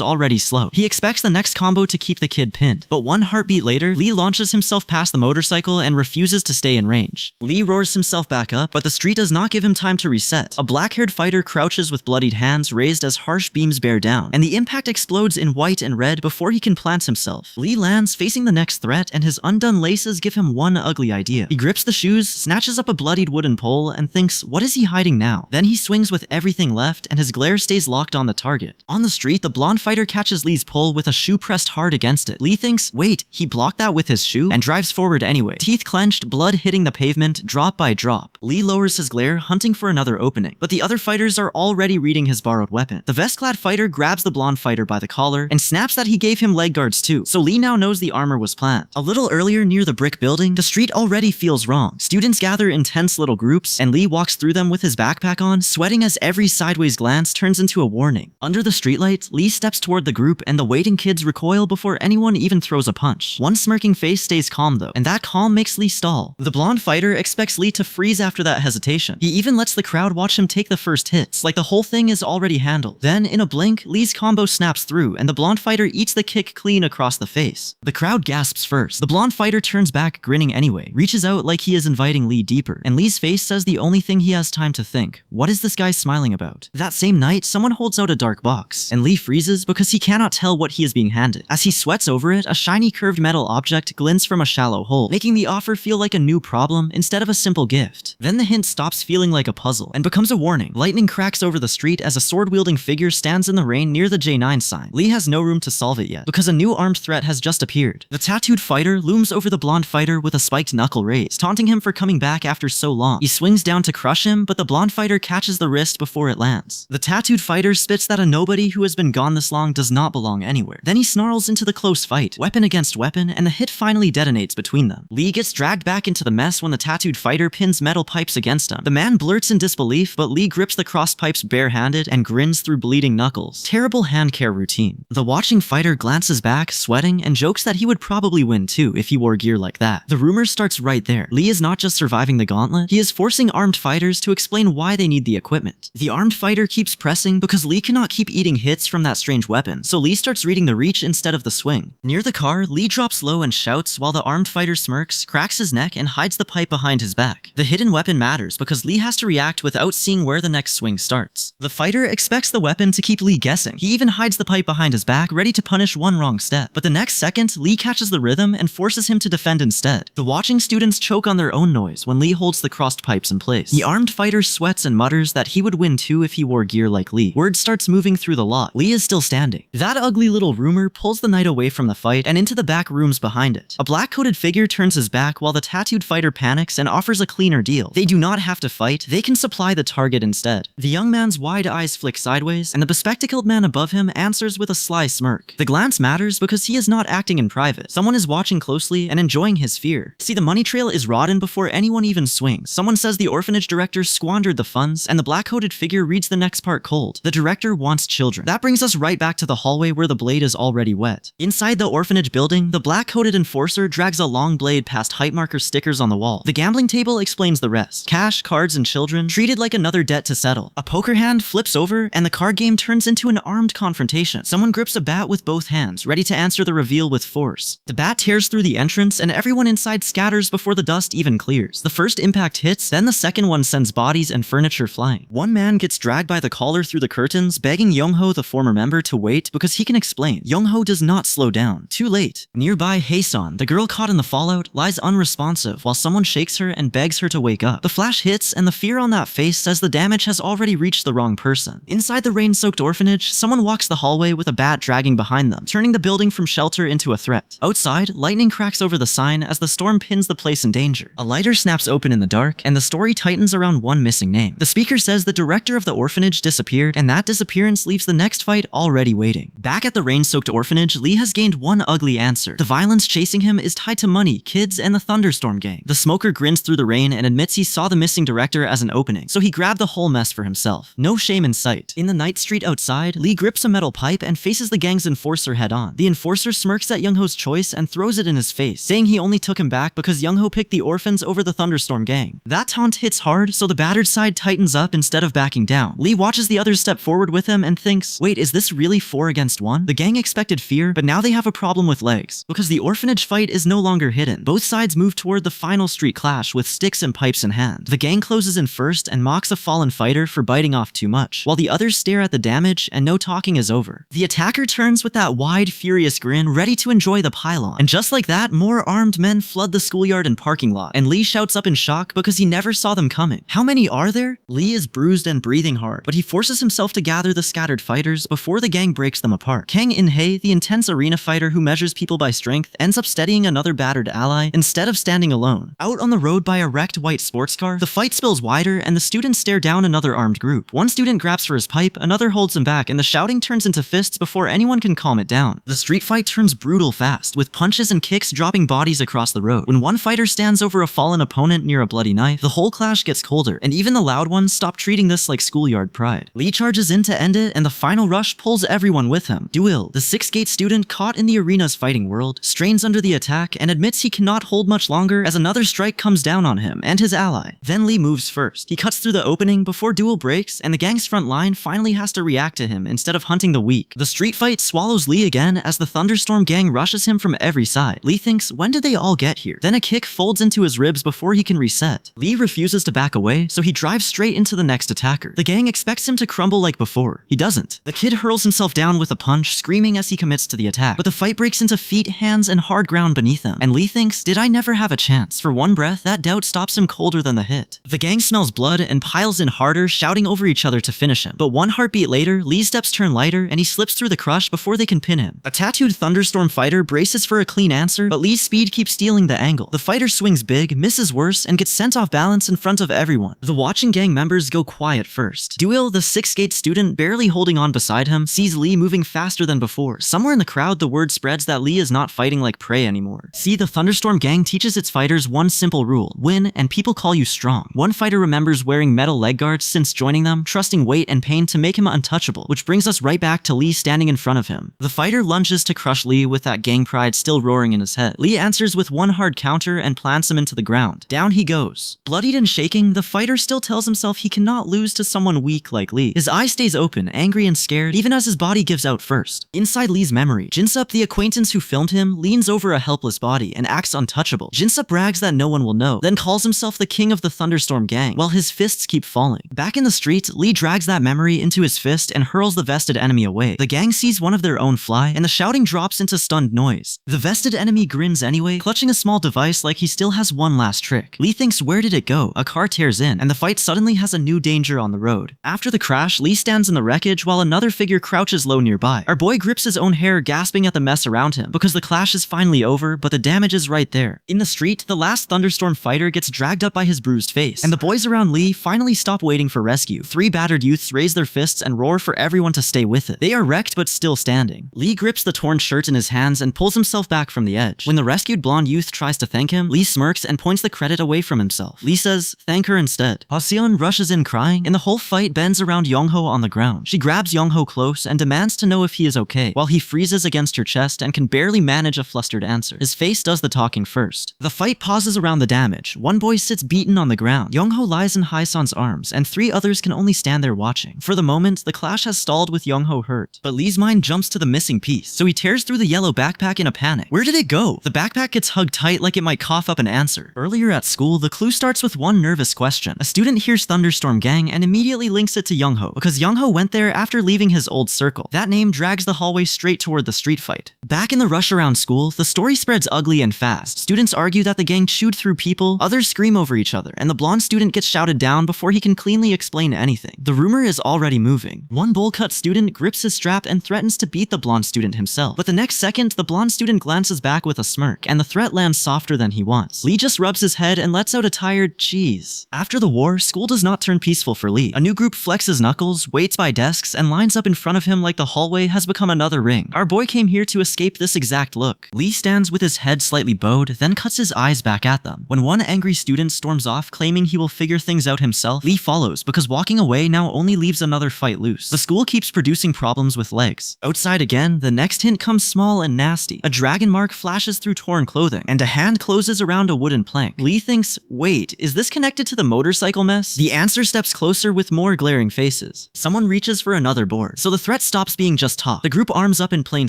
already slow. He expects the next combo to keep the kid pinned, but one heartbeat later, Lee launches himself past the motorcycle and refuses to stay in range. Lee roars himself back up, but the street does not give him time to reset. A black-haired fighter crouches with bloodied hands raised as harsh beams bear down, and the impact explodes in white and red before he can plant himself. Lee lands facing the next threat, and his undone laces give him one ugly idea. He grips the shoes, snatches up a bloodied wooden pole, and thinks, what is he hiding now? Then he swings with everything left, and his glare stays locked on the target. On the street, the blonde fighter catches Lee's pole with a shoe pressed hard against it. Lee thinks, wait, he blocked that with his shoe? And drives forward anyway. Teeth clenched, blood hitting the pavement, drop by drop. Lee lowers his glare, hunting for another opening, but the other fighters are already reading his borrowed weapon. The vest-clad fighter grabs the blonde fighter by the collar and snaps that he gave him leg guards too, so Lee now knows the armor was planned. A little earlier near the brick building, the street already feels wrong. Students gather in tense little groups, and Lee walks through them with his backpack on, sweating as every sideways glance turns into a warning. Under the streetlight, Lee steps toward the group, and the waiting kids recoil before anyone even throws a punch. One smirking face stays calm though, and that calm makes Lee stall. The blonde fighter expects Lee to freeze after that hesitation. He even lets the crowd watch him take the first hits, like the whole thing is already handled. Then, in a blink, Lee's combo snaps through, and the blonde fighter eats the kick clean across the face. The crowd gasps first. The blonde fighter turns back, grinning anyway, reaches out like he is inviting Lee deeper, and Lee's face says the only thing he has time to think. What is this guy smiling about? That same night, someone holds out a dark box, and Lee freezes because he cannot tell what he is being handed. As he sweats over it, a shiny curved metal object glints from a shallow hole, making the offer feel like a new problem instead of a simple gift. Then the hint stops feeling like a puzzle and becomes a warning. Lightning cracks over the street as a sword-wielding figure stands in the rain near the J9 sign. Lee has no room to solve it yet, because a new armed threat has just appeared. The tattooed fighter looms over the blonde fighter with a spiked knuckle raised, taunting him for coming back after so long. He swings down to crush him, but the blonde fighter catches the wrist before it lands. The tattooed fighter spits that a nobody who has been gone this long does not belong anywhere. Then he snarls into the close fight, weapon against weapon, and the hit finally detonates between them. Lee gets dragged back into the mess when the tattooed fighter pins metal pipes against him. The man blurts in disbelief, but Lee grips the cross pipes barehanded and grins through bleeding knuckles. Terrible hand care routine. The watching fighter glances back, sweating, and jokes that he would probably win too if he wore gear like that. The rumor starts right there. Lee is not just surviving the gauntlet, he is forcing armed fighters to explain why they need the equipment. The armed fighter keeps pressing because Lee cannot keep eating hits from that strange weapon, so Lee starts reading the reach instead of the swing. Near the car, Lee drops low and shouts while the armed fighter smirks, cracks his neck, and hides the pipe behind his back. The hidden weapon matters because Lee has to react without seeing where the next swing starts. The fighter expects the weapon to keep Lee guessing. He even hides the pipe behind his back, ready to punish one wrong step. But the next second, Lee catches the rhythm and forces him to defend instead. The watching students choke on their own noise when Lee holds the crossed pipes in place. The armed fighter sweats and mutters that he would win too if he wore gear like Lee. Word starts moving through the lot. Lee is still standing. That ugly little rumor pulls the night away from the fight and into the back rooms behind it. A black-coated figure turns his back while the tattooed fighter panics and offers a cleaner deal. They do not have to fight, they can supply the target instead. The young man's wide eyes flick sideways, and the bespectacled man above him him answers with a sly smirk. The glance matters because he is not acting in private. Someone is watching closely and enjoying his fear. See, the money trail is rotten before anyone even swings. Someone says the orphanage director squandered the funds, and the black-coated figure reads the next part cold. The director wants children. That brings us right back to the hallway where the blade is already wet. Inside the orphanage building, the black-coated enforcer drags a long blade past height marker stickers on the wall. The gambling table explains the rest. Cash, cards, and children, treated like another debt to settle. A poker hand flips over, and the card game turns into an armed confrontation. Someone grips a bat with both hands, ready to answer the reveal with force. The bat tears through the entrance, and everyone inside scatters before the dust even clears. The first impact hits, then the second one sends bodies and furniture flying. One man gets dragged by the collar through the curtains, begging Young-ho, the former member, to wait because he can explain. Young-ho does not slow down. Too late. Nearby, Haeson, the girl caught in the fallout, lies unresponsive while someone shakes her and begs her to wake up. The flash hits, and the fear on that face says the damage has already reached the wrong person. Inside the rain-soaked orphanage, someone walks the hallway with a bat dragging behind them, turning the building from shelter into a threat. Outside, lightning cracks over the sign as the storm pins the place in danger. A lighter snaps open in the dark, and the story tightens around one missing name. The speaker says the director of the orphanage disappeared, and that disappearance leaves the next fight already waiting. Back at the rain-soaked orphanage, Lee has gained one ugly answer. The violence chasing him is tied to money, kids, and the Thunderstorm gang. The smoker grins through the rain and admits he saw the missing director as an opening, so he grabbed the whole mess for himself. No shame in sight. In the night street outside, Lee grips a metal pipe and faces the gang's enforcer head-on. The enforcer smirks at Young-ho's choice and throws it in his face, saying he only took him back because Young-ho picked the orphans over the Thunderstorm gang. That taunt hits hard, so the battered side tightens up instead of backing down. Lee watches the others step forward with him and thinks, wait, is this really 4 against 1? The gang expected fear, but now they have a problem with legs, because the orphanage fight is no longer hidden. Both sides move toward the final street clash with sticks and pipes in hand. The gang closes in first and mocks a fallen fighter for biting off too much, while the others stare at the damage and no talking is over. The attacker turns with that wide, furious grin, ready to enjoy the pylon. And just like that, more armed men flood the schoolyard and parking lot, and Lee shouts up in shock because he never saw them coming. How many are there? Lee is bruised and breathing hard, but he forces himself to gather the scattered fighters before the gang breaks them apart. Kang In-hae, the intense arena fighter who measures people by strength, ends up steadying another battered ally instead of standing alone. Out on the road by a wrecked white sports car, the fight spills wider and the students stare down another armed group. One student grabs for his pipe, another holds him back, and the shouting turns into fists before anyone can calm it down. The street fight turns brutal fast, with punches and kicks dropping bodies across the road. When one fighter stands over a fallen opponent near a bloody knife, the whole clash gets colder, and even the loud ones stop treating this like schoolyard pride. Lee charges in to end it, and the final rush pulls everyone with him. Duil, the 6th-gate student caught in the arena's fighting world, strains under the attack and admits he cannot hold much longer as another strike comes down on him and his ally. Then Lee moves first. He cuts through the opening before Duil breaks, and the gang's front line finally has to react to him instead of hunting the weak. The street fight swallows Lee again as the Thunderstorm gang rushes him from every side. Lee thinks, when did they all get here? Then a kick folds into his ribs before he can reset. Lee refuses to back away, so he drives straight into the next attacker. The gang expects him to crumble like before. He doesn't. The kid hurls himself down with a punch, screaming as he commits to the attack. But the fight breaks into feet, hands, and hard ground beneath him. And Lee thinks, did I never have a chance? For one breath, that doubt stops him colder than the hit. The gang smells blood and piles in harder, shouting over each other to finish him. But one heartbeat later, Lee's steps turn lighter, and he slips through the crush before they can pin him. A tattooed Thunderstorm fighter braces for a clean answer, but Lee's speed keeps stealing the angle. The fighter swings big, misses worse, and gets sent off balance in front of everyone. The watching gang members go quiet first. Duil, the 6th-gate student barely holding on beside him, sees Lee moving faster than before. Somewhere in the crowd, the word spreads that Lee is not fighting like prey anymore. See, the Thunderstorm gang teaches its fighters one simple rule: win, and people call you strong. One fighter remembers wearing metal leg guards since joining them, trusting weight and pain to make him untouchable, which brings us right back to Lee standing in front of him. The fighter lunges to crush Lee with that gang pride still roaring in his head. Lee answers with one hard counter and plants him into the ground. Down he goes. Bloodied and shaking, the fighter still tells himself he cannot lose to someone weak like Lee. His eye stays open, angry and scared, even as his body gives out first. Inside Lee's memory, Jinsup, the acquaintance who filmed him, leans over a helpless body and acts untouchable. Jinsup brags that no one will know, then calls himself the king of the Thunderstorm gang, while his fists keep falling. Back in the street, Lee drags that memory into his fist and hurls the vested enemy away. The gang sees one of their own fly, and the shouting drops into stunned noise. The vested enemy grins anyway, clutching a small device like he still has one last trick. Lee thinks, where did it go? A car tears in, and the fight suddenly has a new danger on the road. After the crash, Lee stands in the wreckage while another figure crouches low nearby. Our boy grips his own hair, gasping at the mess around him, because the clash is finally over, but the damage is right there. In the street, the last Thunderstorm fighter gets dragged up by his bruised face, and the boys around Lee finally stop waiting for rescue. 3 battered youths raise their fists and roar for everyone to stay with with it. They are wrecked but still standing. Lee grips the torn shirt in his hands and pulls himself back from the edge. When the rescued blonde youth tries to thank him, Lee smirks and points the credit away from himself. Lee says, "Thank her instead." Haseon rushes in crying, and the whole fight bends around Youngho on the ground. She grabs Youngho close and demands to know if he is okay, while he freezes against her chest and can barely manage a flustered answer. His face does the talking first. The fight pauses around the damage. One boy sits beaten on the ground. Youngho lies in Haseon's arms, and 3 others can only stand there watching. For the moment, the clash has stalled with Youngho hurt, but Lee's mind jumps to the missing piece, so he tears through the yellow backpack in a panic. Where did it go? The backpack gets hugged tight like it might cough up an answer. Earlier at school, the clue starts with one nervous question. A student hears Thunderstorm Gang and immediately links it to Youngho, because Youngho went there after leaving his old circle. That name drags the hallway straight toward the street fight. Back in the rush around school, the story spreads ugly and fast. Students argue that the gang chewed through people, others scream over each other, and the blonde student gets shouted down before he can cleanly explain anything. The rumor is already moving. One bowl-cut student grips his strap and threatens to beat the blonde student himself. But the next second, the blonde student glances back with a smirk, and the threat lands softer than he wants. Lee just rubs his head and lets out a tired "cheese." After the war, school does not turn peaceful for Lee. A new group flexes knuckles, waits by desks, and lines up in front of him like the hallway has become another ring. Our boy came here to escape this exact look. Lee stands with his head slightly bowed, then cuts his eyes back at them. When one angry student storms off claiming he will figure things out himself, Lee follows, because walking away now only leaves another fight loose. The school keeps producing problems with legs. Outside again, the next hint comes small and nasty. A dragon mark flashes through torn clothing, and a hand closes around a wooden plank. Lee thinks, wait, is this connected to the motorcycle mess? The answer steps closer with more glaring faces. Someone reaches for another board, so the threat stops being just talk. The group arms up in plain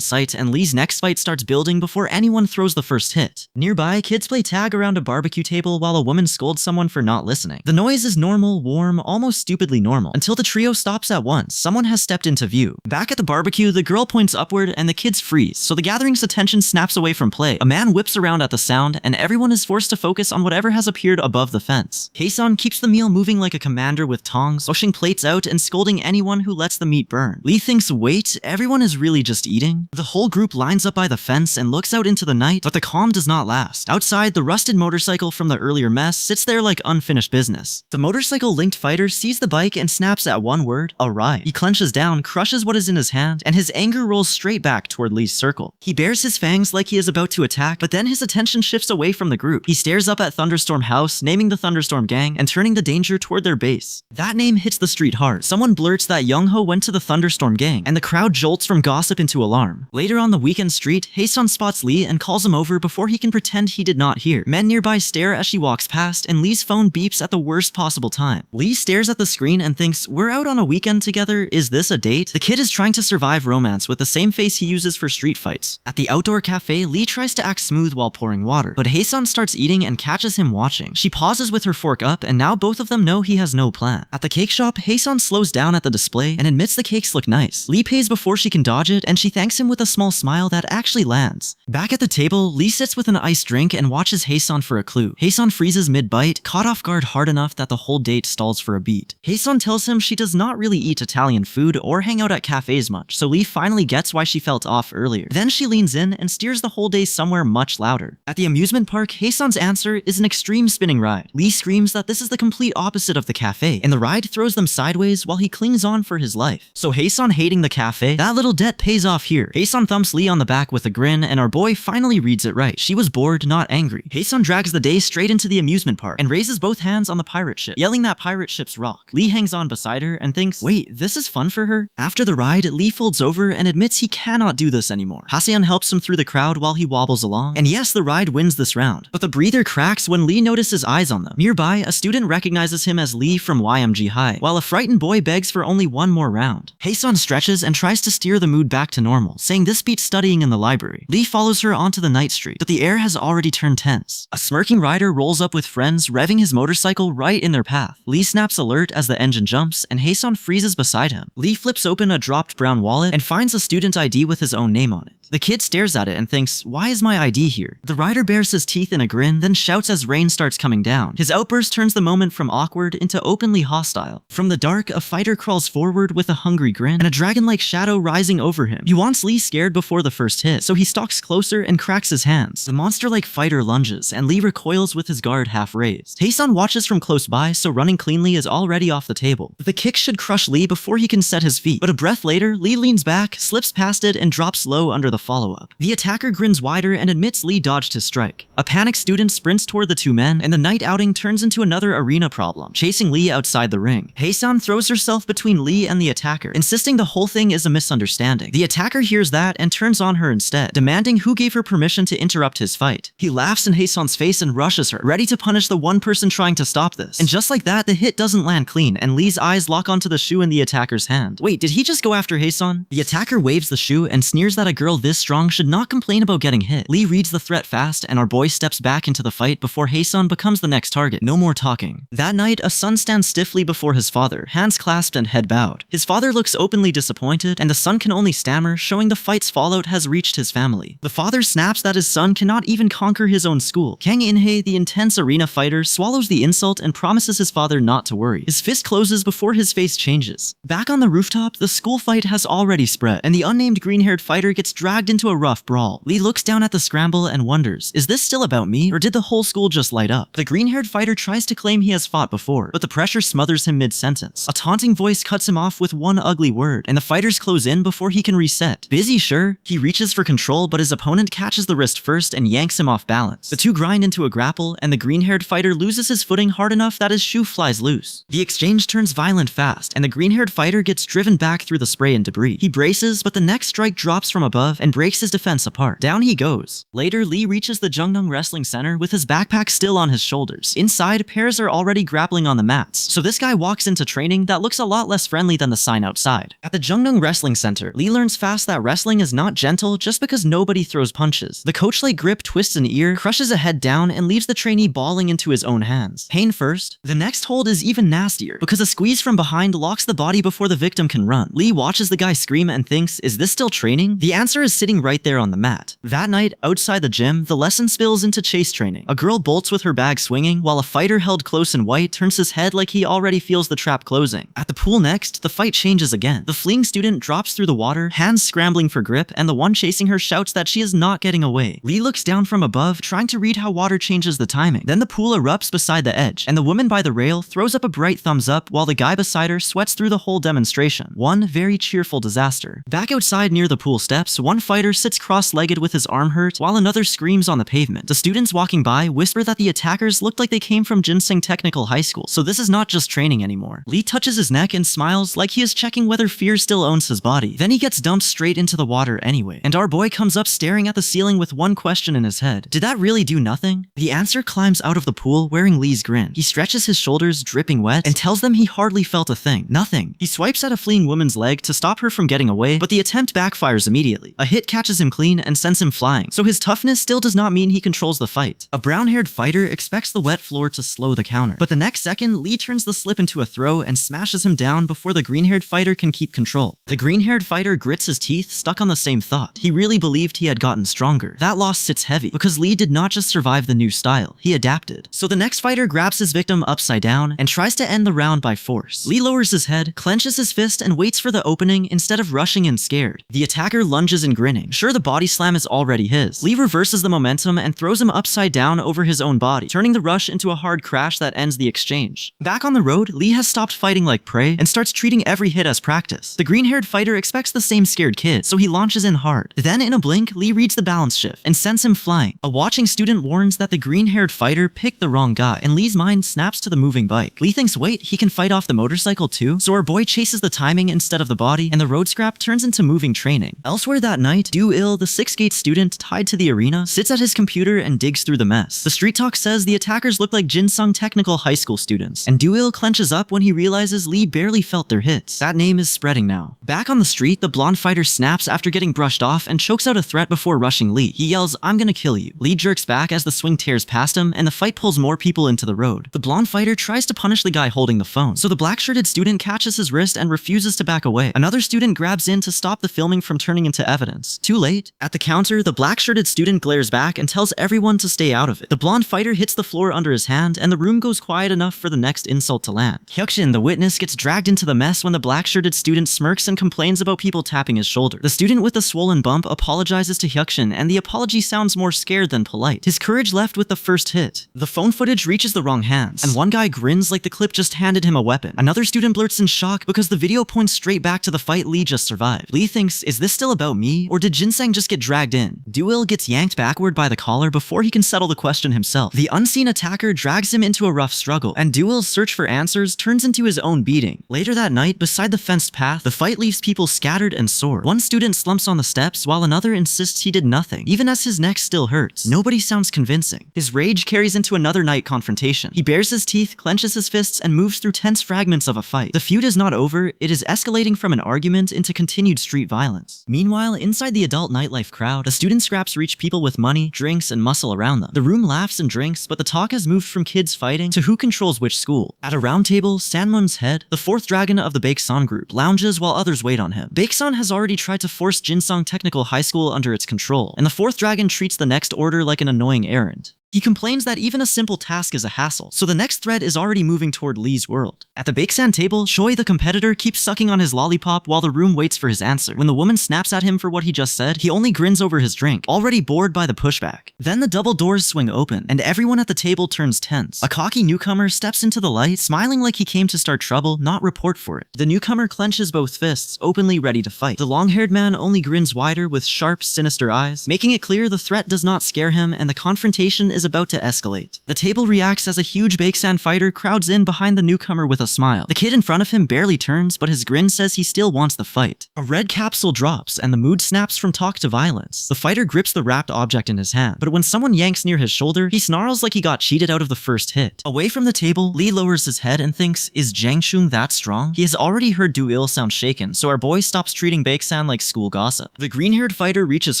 sight, and Lee's next fight starts building before anyone throws the first hit. Nearby, kids play tag around a barbecue table while a woman scolds someone for not listening. The noise is normal, warm, almost stupidly normal, until the trio stops at once. Someone has stepped into view. Back at the barbecue, the girl points upward and the kids freeze, so the gathering's attention snaps away from play. A man whips around at the sound, and everyone is forced to focus on whatever has appeared above the fence. Haseon keeps the meal moving like a commander with tongs, pushing plates out and scolding anyone who lets the meat burn. Lee thinks, wait, everyone is really just eating? The whole group lines up by the fence and looks out into the night, but the calm does not last. Outside, the rusted motorcycle from the earlier mess sits there like unfinished business. The motorcycle-linked fighter sees the bike and snaps at one word, a ride. He clenches down, crushes what is in his hand, and his anger rolls straight back toward Lee's circle. He bares his fangs like he is about to attack, but then his attention shifts away from the group. He stares up at Thunderstorm House, naming the Thunderstorm Gang, and turning the danger toward their base. That name hits the street hard. Someone blurts that Youngho went to the Thunderstorm Gang, and the crowd jolts from gossip into alarm. Later on the weekend street, Haseon spots Lee and calls him over before he can pretend he did not hear. Men nearby stare as she walks past, and Lee's phone beeps at the worst possible time. Lee stares at the screen and thinks, we're out on a weekend together, is this a date? The kid is trying to survive romance with the same face he uses for street fights. At the outdoor cafe, Lee tries to act smooth while pouring water, but Haseon starts eating and catches him watching. She pauses with her fork up, and now both of them know he has no plan. At the cake shop, Haseon slows down at the display and admits the cakes look nice. Lee pays before she can dodge it, and she thanks him with a small smile that actually lands. Back at the table, Lee sits with an iced drink and watches Haseon for a clue. Haseon freezes mid-bite, caught off guard hard enough that the whole date stalls for a beat. Haseon tells him she does not really eat Italian food or hang out at cafes much, so Lee finally gets why she felt off earlier. Then she leans in and steers the whole day somewhere much louder. At the amusement park, Haseon's answer is an extreme spinning ride. Lee screams that this is the complete opposite of the cafe, and the ride throws them sideways while he clings on for his life. So Haseon hating the cafe, that little debt pays off here. Haseon thumps Lee on the back with a grin, and our boy finally reads it right. She was bored, not angry. Haseon drags the day straight into the amusement park and raises both hands on the pirate ship, yelling that pirate ships rock. Lee hangs on beside her and thinks, wait, this is fun for her? After the ride, Lee folds over and admits he cannot do this anymore. Haseon helps him through the crowd while he wobbles along, and yes, the ride wins this round. But the breather cracks when Lee notices eyes on them. Nearby, a student recognizes him as Lee from YMG High, while a frightened boy begs for only one more round. Haseon stretches and tries to steer the mood back to normal, saying this beats studying in the library. Lee follows her onto the night street, but the air has already turned tense. A smirking rider rolls up with friends, revving his motorcycle right in their path. Lee snaps alert as the engine jumps, and Haseon freezes beside him. Lee flips open a dropped brown wallet and finds a student ID with his own name on it. The kid stares at it and thinks, why is my ID here? The rider bares his teeth in a grin, then shouts as rain starts coming down. His outburst turns the moment from awkward into openly hostile. From the dark, a fighter crawls forward with a hungry grin and a dragon-like shadow rising over him. He wants Lee scared before the first hit, so he stalks closer and cracks his hands. The monster-like fighter lunges, and Lee recoils with his guard half raised. Hae-sun watches from close by, so running cleanly is already off the table. The kick should crush Lee before he can set his feet, but a breath later, Lee leans back, slips past it, and drops low under the follow-up. The attacker grins wider and admits Lee dodged his strike. A panicked student sprints toward the two men, and the night outing turns into another arena problem, chasing Lee outside the ring. Hae-sun throws herself between Lee and the attacker, insisting the whole thing is a misunderstanding. The attacker hears that and turns on her instead, demanding who gave her permission to interrupt his fight. He laughs in Hae-sun's face and rushes her, ready to punish the one person trying to stop this. And just like that, the hit doesn't land clean, and Lee's eyes lock onto the shoe in the attacker's hand. Wait, did he just go after Hae-sun? The attacker waves the shoe and sneers that a girl this strong should not complain about getting hit. Lee reads the threat fast, and our boy steps back into the fight before Hae-sun becomes the next target. No more talking. That night, a son stands stiffly before his father, hands clasped and head bowed. His father looks openly disappointed, and the son can only stammer, showing the fight's fallout has reached his family. The father snaps that his son cannot even conquer his own school. Kang In-hae, the intense arena fighter, swallows the insult and promises his father not to worry. His fist closes before his face changes. Back on the rooftop, the school fight has already spread, and the unnamed green-haired fighter gets dragged into a rough brawl. Lee looks down at the scramble and wonders, is this still about me, or did the whole school just light up? The green-haired fighter tries to claim he has fought before, but the pressure smothers him mid-sentence. A taunting voice cuts him off with one ugly word, and the fighters close in before he can reset. Busy, sure. He reaches for control, but his opponent catches the wrist first and yanks him off balance. The two grind into a grapple, and the green-haired fighter loses his footing hard enough that his shoe flies loose. The exchange turns violent fast, and the green-haired fighter gets driven back through the spray and debris. He braces, but the next strike drops from above and breaks his defense apart. Down he goes. Later, Lee reaches the Jungneung Wrestling Center with his backpack still on his shoulders. Inside, pairs are already grappling on the mats, so this guy walks into training that looks a lot less friendly than the sign outside. At the Jungneung Wrestling Center, Lee learns fast that wrestling is not gentle just because nobody throws punches. The coach-like grip twists an ear, crushes a head down, and leaves the trainee bawling into his own hands. Pain first. The next hold is even nastier, because a squeeze from behind locks the body before the victim can run. Lee watches the guy scream and thinks, is this still training? The answer is sitting right there on the mat. That night, outside the gym, the lesson spills into chase training. A girl bolts with her bag swinging, while a fighter held close in white turns his head like he already feels the trap closing. At the pool next, the fight changes again. The fleeing student drops through the water, hands scrambling for grip, and the one chasing her shouts that she is not getting away. Lee looks down from above, trying to read how water changes the timing. Then the pool erupts beside the edge, and the woman by the rail throws up a bright thumbs up while the guy beside her sweats through the whole demonstration. One very cheerful disaster. Back outside near the pool steps, one fighter sits cross-legged with his arm hurt, while another screams on the pavement. The students walking by whisper that the attackers looked like they came from Ginseng Technical High School, so this is not just training anymore. Lee touches his neck and smiles like he is checking whether fear still owns his body. Then he gets dumped straight into the water anyway, and our boy comes up staring at the ceiling with one question in his head. Did that really do nothing? The answer climbs out of the pool wearing Lee's grin. He stretches his shoulders, dripping wet, and tells them he hardly felt a thing. Nothing. He swipes at a fleeing woman's leg to stop her from getting away, but the attempt backfires immediately. A hit catches him clean and sends him flying, so his toughness still does not mean he controls the fight. A brown-haired fighter expects the wet floor to slow the counter, but the next second, Lee turns the slip into a throw and smashes him down before the green-haired fighter can keep control. The green-haired fighter grits his teeth, stuck on the same thought. He really believed he had gotten stronger. That loss sits heavy, because Lee did not just survive the new style, he adapted. So the next fighter grabs his victim upside down and tries to end the round by force. Lee lowers his head, clenches his fist, and waits for the opening instead of rushing in scared. The attacker lunges and grinning. Sure, the body slam is already his. Lee reverses the momentum and throws him upside down over his own body, turning the rush into a hard crash that ends the exchange. Back on the road, Lee has stopped fighting like prey and starts treating every hit as practice. The green-haired fighter expects the same scared kid, so he launches in hard. Then, in a blink, Lee reads the balance shift and sends him flying. A watching student warns that the green-haired fighter picked the wrong guy, and Lee's mind snaps to the moving bike. Lee thinks, wait, he can fight off the motorcycle too? So our boy chases the timing instead of the body, and the road scrap turns into moving training. Elsewhere that night, Do-il, the 6th gate student tied to the arena, sits at his computer and digs through the mess. The street talk says the attackers look like Ginseng Technical High School students, and Do-il clenches up when he realizes Lee barely felt their hits. That name is spreading now. Back on the street, the blonde fighter snaps after getting brushed off and chokes out a threat before rushing Lee. He yells, "I'm gonna kill you." Lee jerks back as the swing tears past him, and the fight pulls more people into the road. The blonde fighter tries to punish the guy holding the phone, so the black-shirted student catches his wrist and refuses to back away. Another student grabs in to stop the filming from turning into evidence. seconds. Too late. At the counter, the black-shirted student glares back and tells everyone to stay out of it. The blonde fighter hits the floor under his hand, and the room goes quiet enough for the next insult to land. Hyukshin, the witness, gets dragged into the mess when the black-shirted student smirks and complains about people tapping his shoulder. The student with the swollen bump apologizes to Hyukshin, and the apology sounds more scared than polite. His courage left with the first hit. The phone footage reaches the wrong hands, and one guy grins like the clip just handed him a weapon. Another student blurts in shock because the video points straight back to the fight Lee just survived. Lee thinks, is this still about me, or did Jinsang just get dragged in? Do-il gets yanked backward by the collar before he can settle the question himself. The unseen attacker drags him into a rough struggle, and Do-il's search for answers turns into his own beating. Later that night, beside the fenced path, the fight leaves people scattered and sore. One student slumps on the steps while another insists he did nothing, even as his neck still hurts. Nobody sounds convincing. His rage carries into another night confrontation. He bares his teeth, clenches his fists, and moves through tense fragments of a fight. The feud is not over, it is escalating from an argument into continued street violence. Meanwhile, inside the adult nightlife crowd, the student scraps reach people with money, drinks, and muscle around them. The room laughs and drinks, but the talk has moved from kids fighting to who controls which school. At a round table, Sanmun's head, the fourth dragon of the Baeksan group, lounges while others wait on him. Baeksan has already tried to force Jinsang Technical High School under its control, and the fourth dragon treats the next order like an annoying errand. He complains that even a simple task is a hassle, so the next thread is already moving toward Lee's world. At the Baeksan table, Choi the competitor keeps sucking on his lollipop while the room waits for his answer. When the woman snaps at him for what he just said, he only grins over his drink, already bored by the pushback. Then the double doors swing open, and everyone at the table turns tense. A cocky newcomer steps into the light, smiling like he came to start trouble, not report for it. The newcomer clenches both fists, openly ready to fight. The long-haired man only grins wider with sharp, sinister eyes, making it clear the threat does not scare him and the confrontation is about to escalate. The table reacts as a huge Baeksan fighter crowds in behind the newcomer with a smile. The kid in front of him barely turns, but his grin says he still wants the fight. A red capsule drops, and the mood snaps from talk to violence. The fighter grips the wrapped object in his hand, but when someone yanks near his shoulder, he snarls like he got cheated out of the first hit. Away from the table, Lee lowers his head and thinks, is Jang Shung that strong? He has already heard Do-il sound shaken, so our boy stops treating Baeksan like school gossip. The green-haired fighter reaches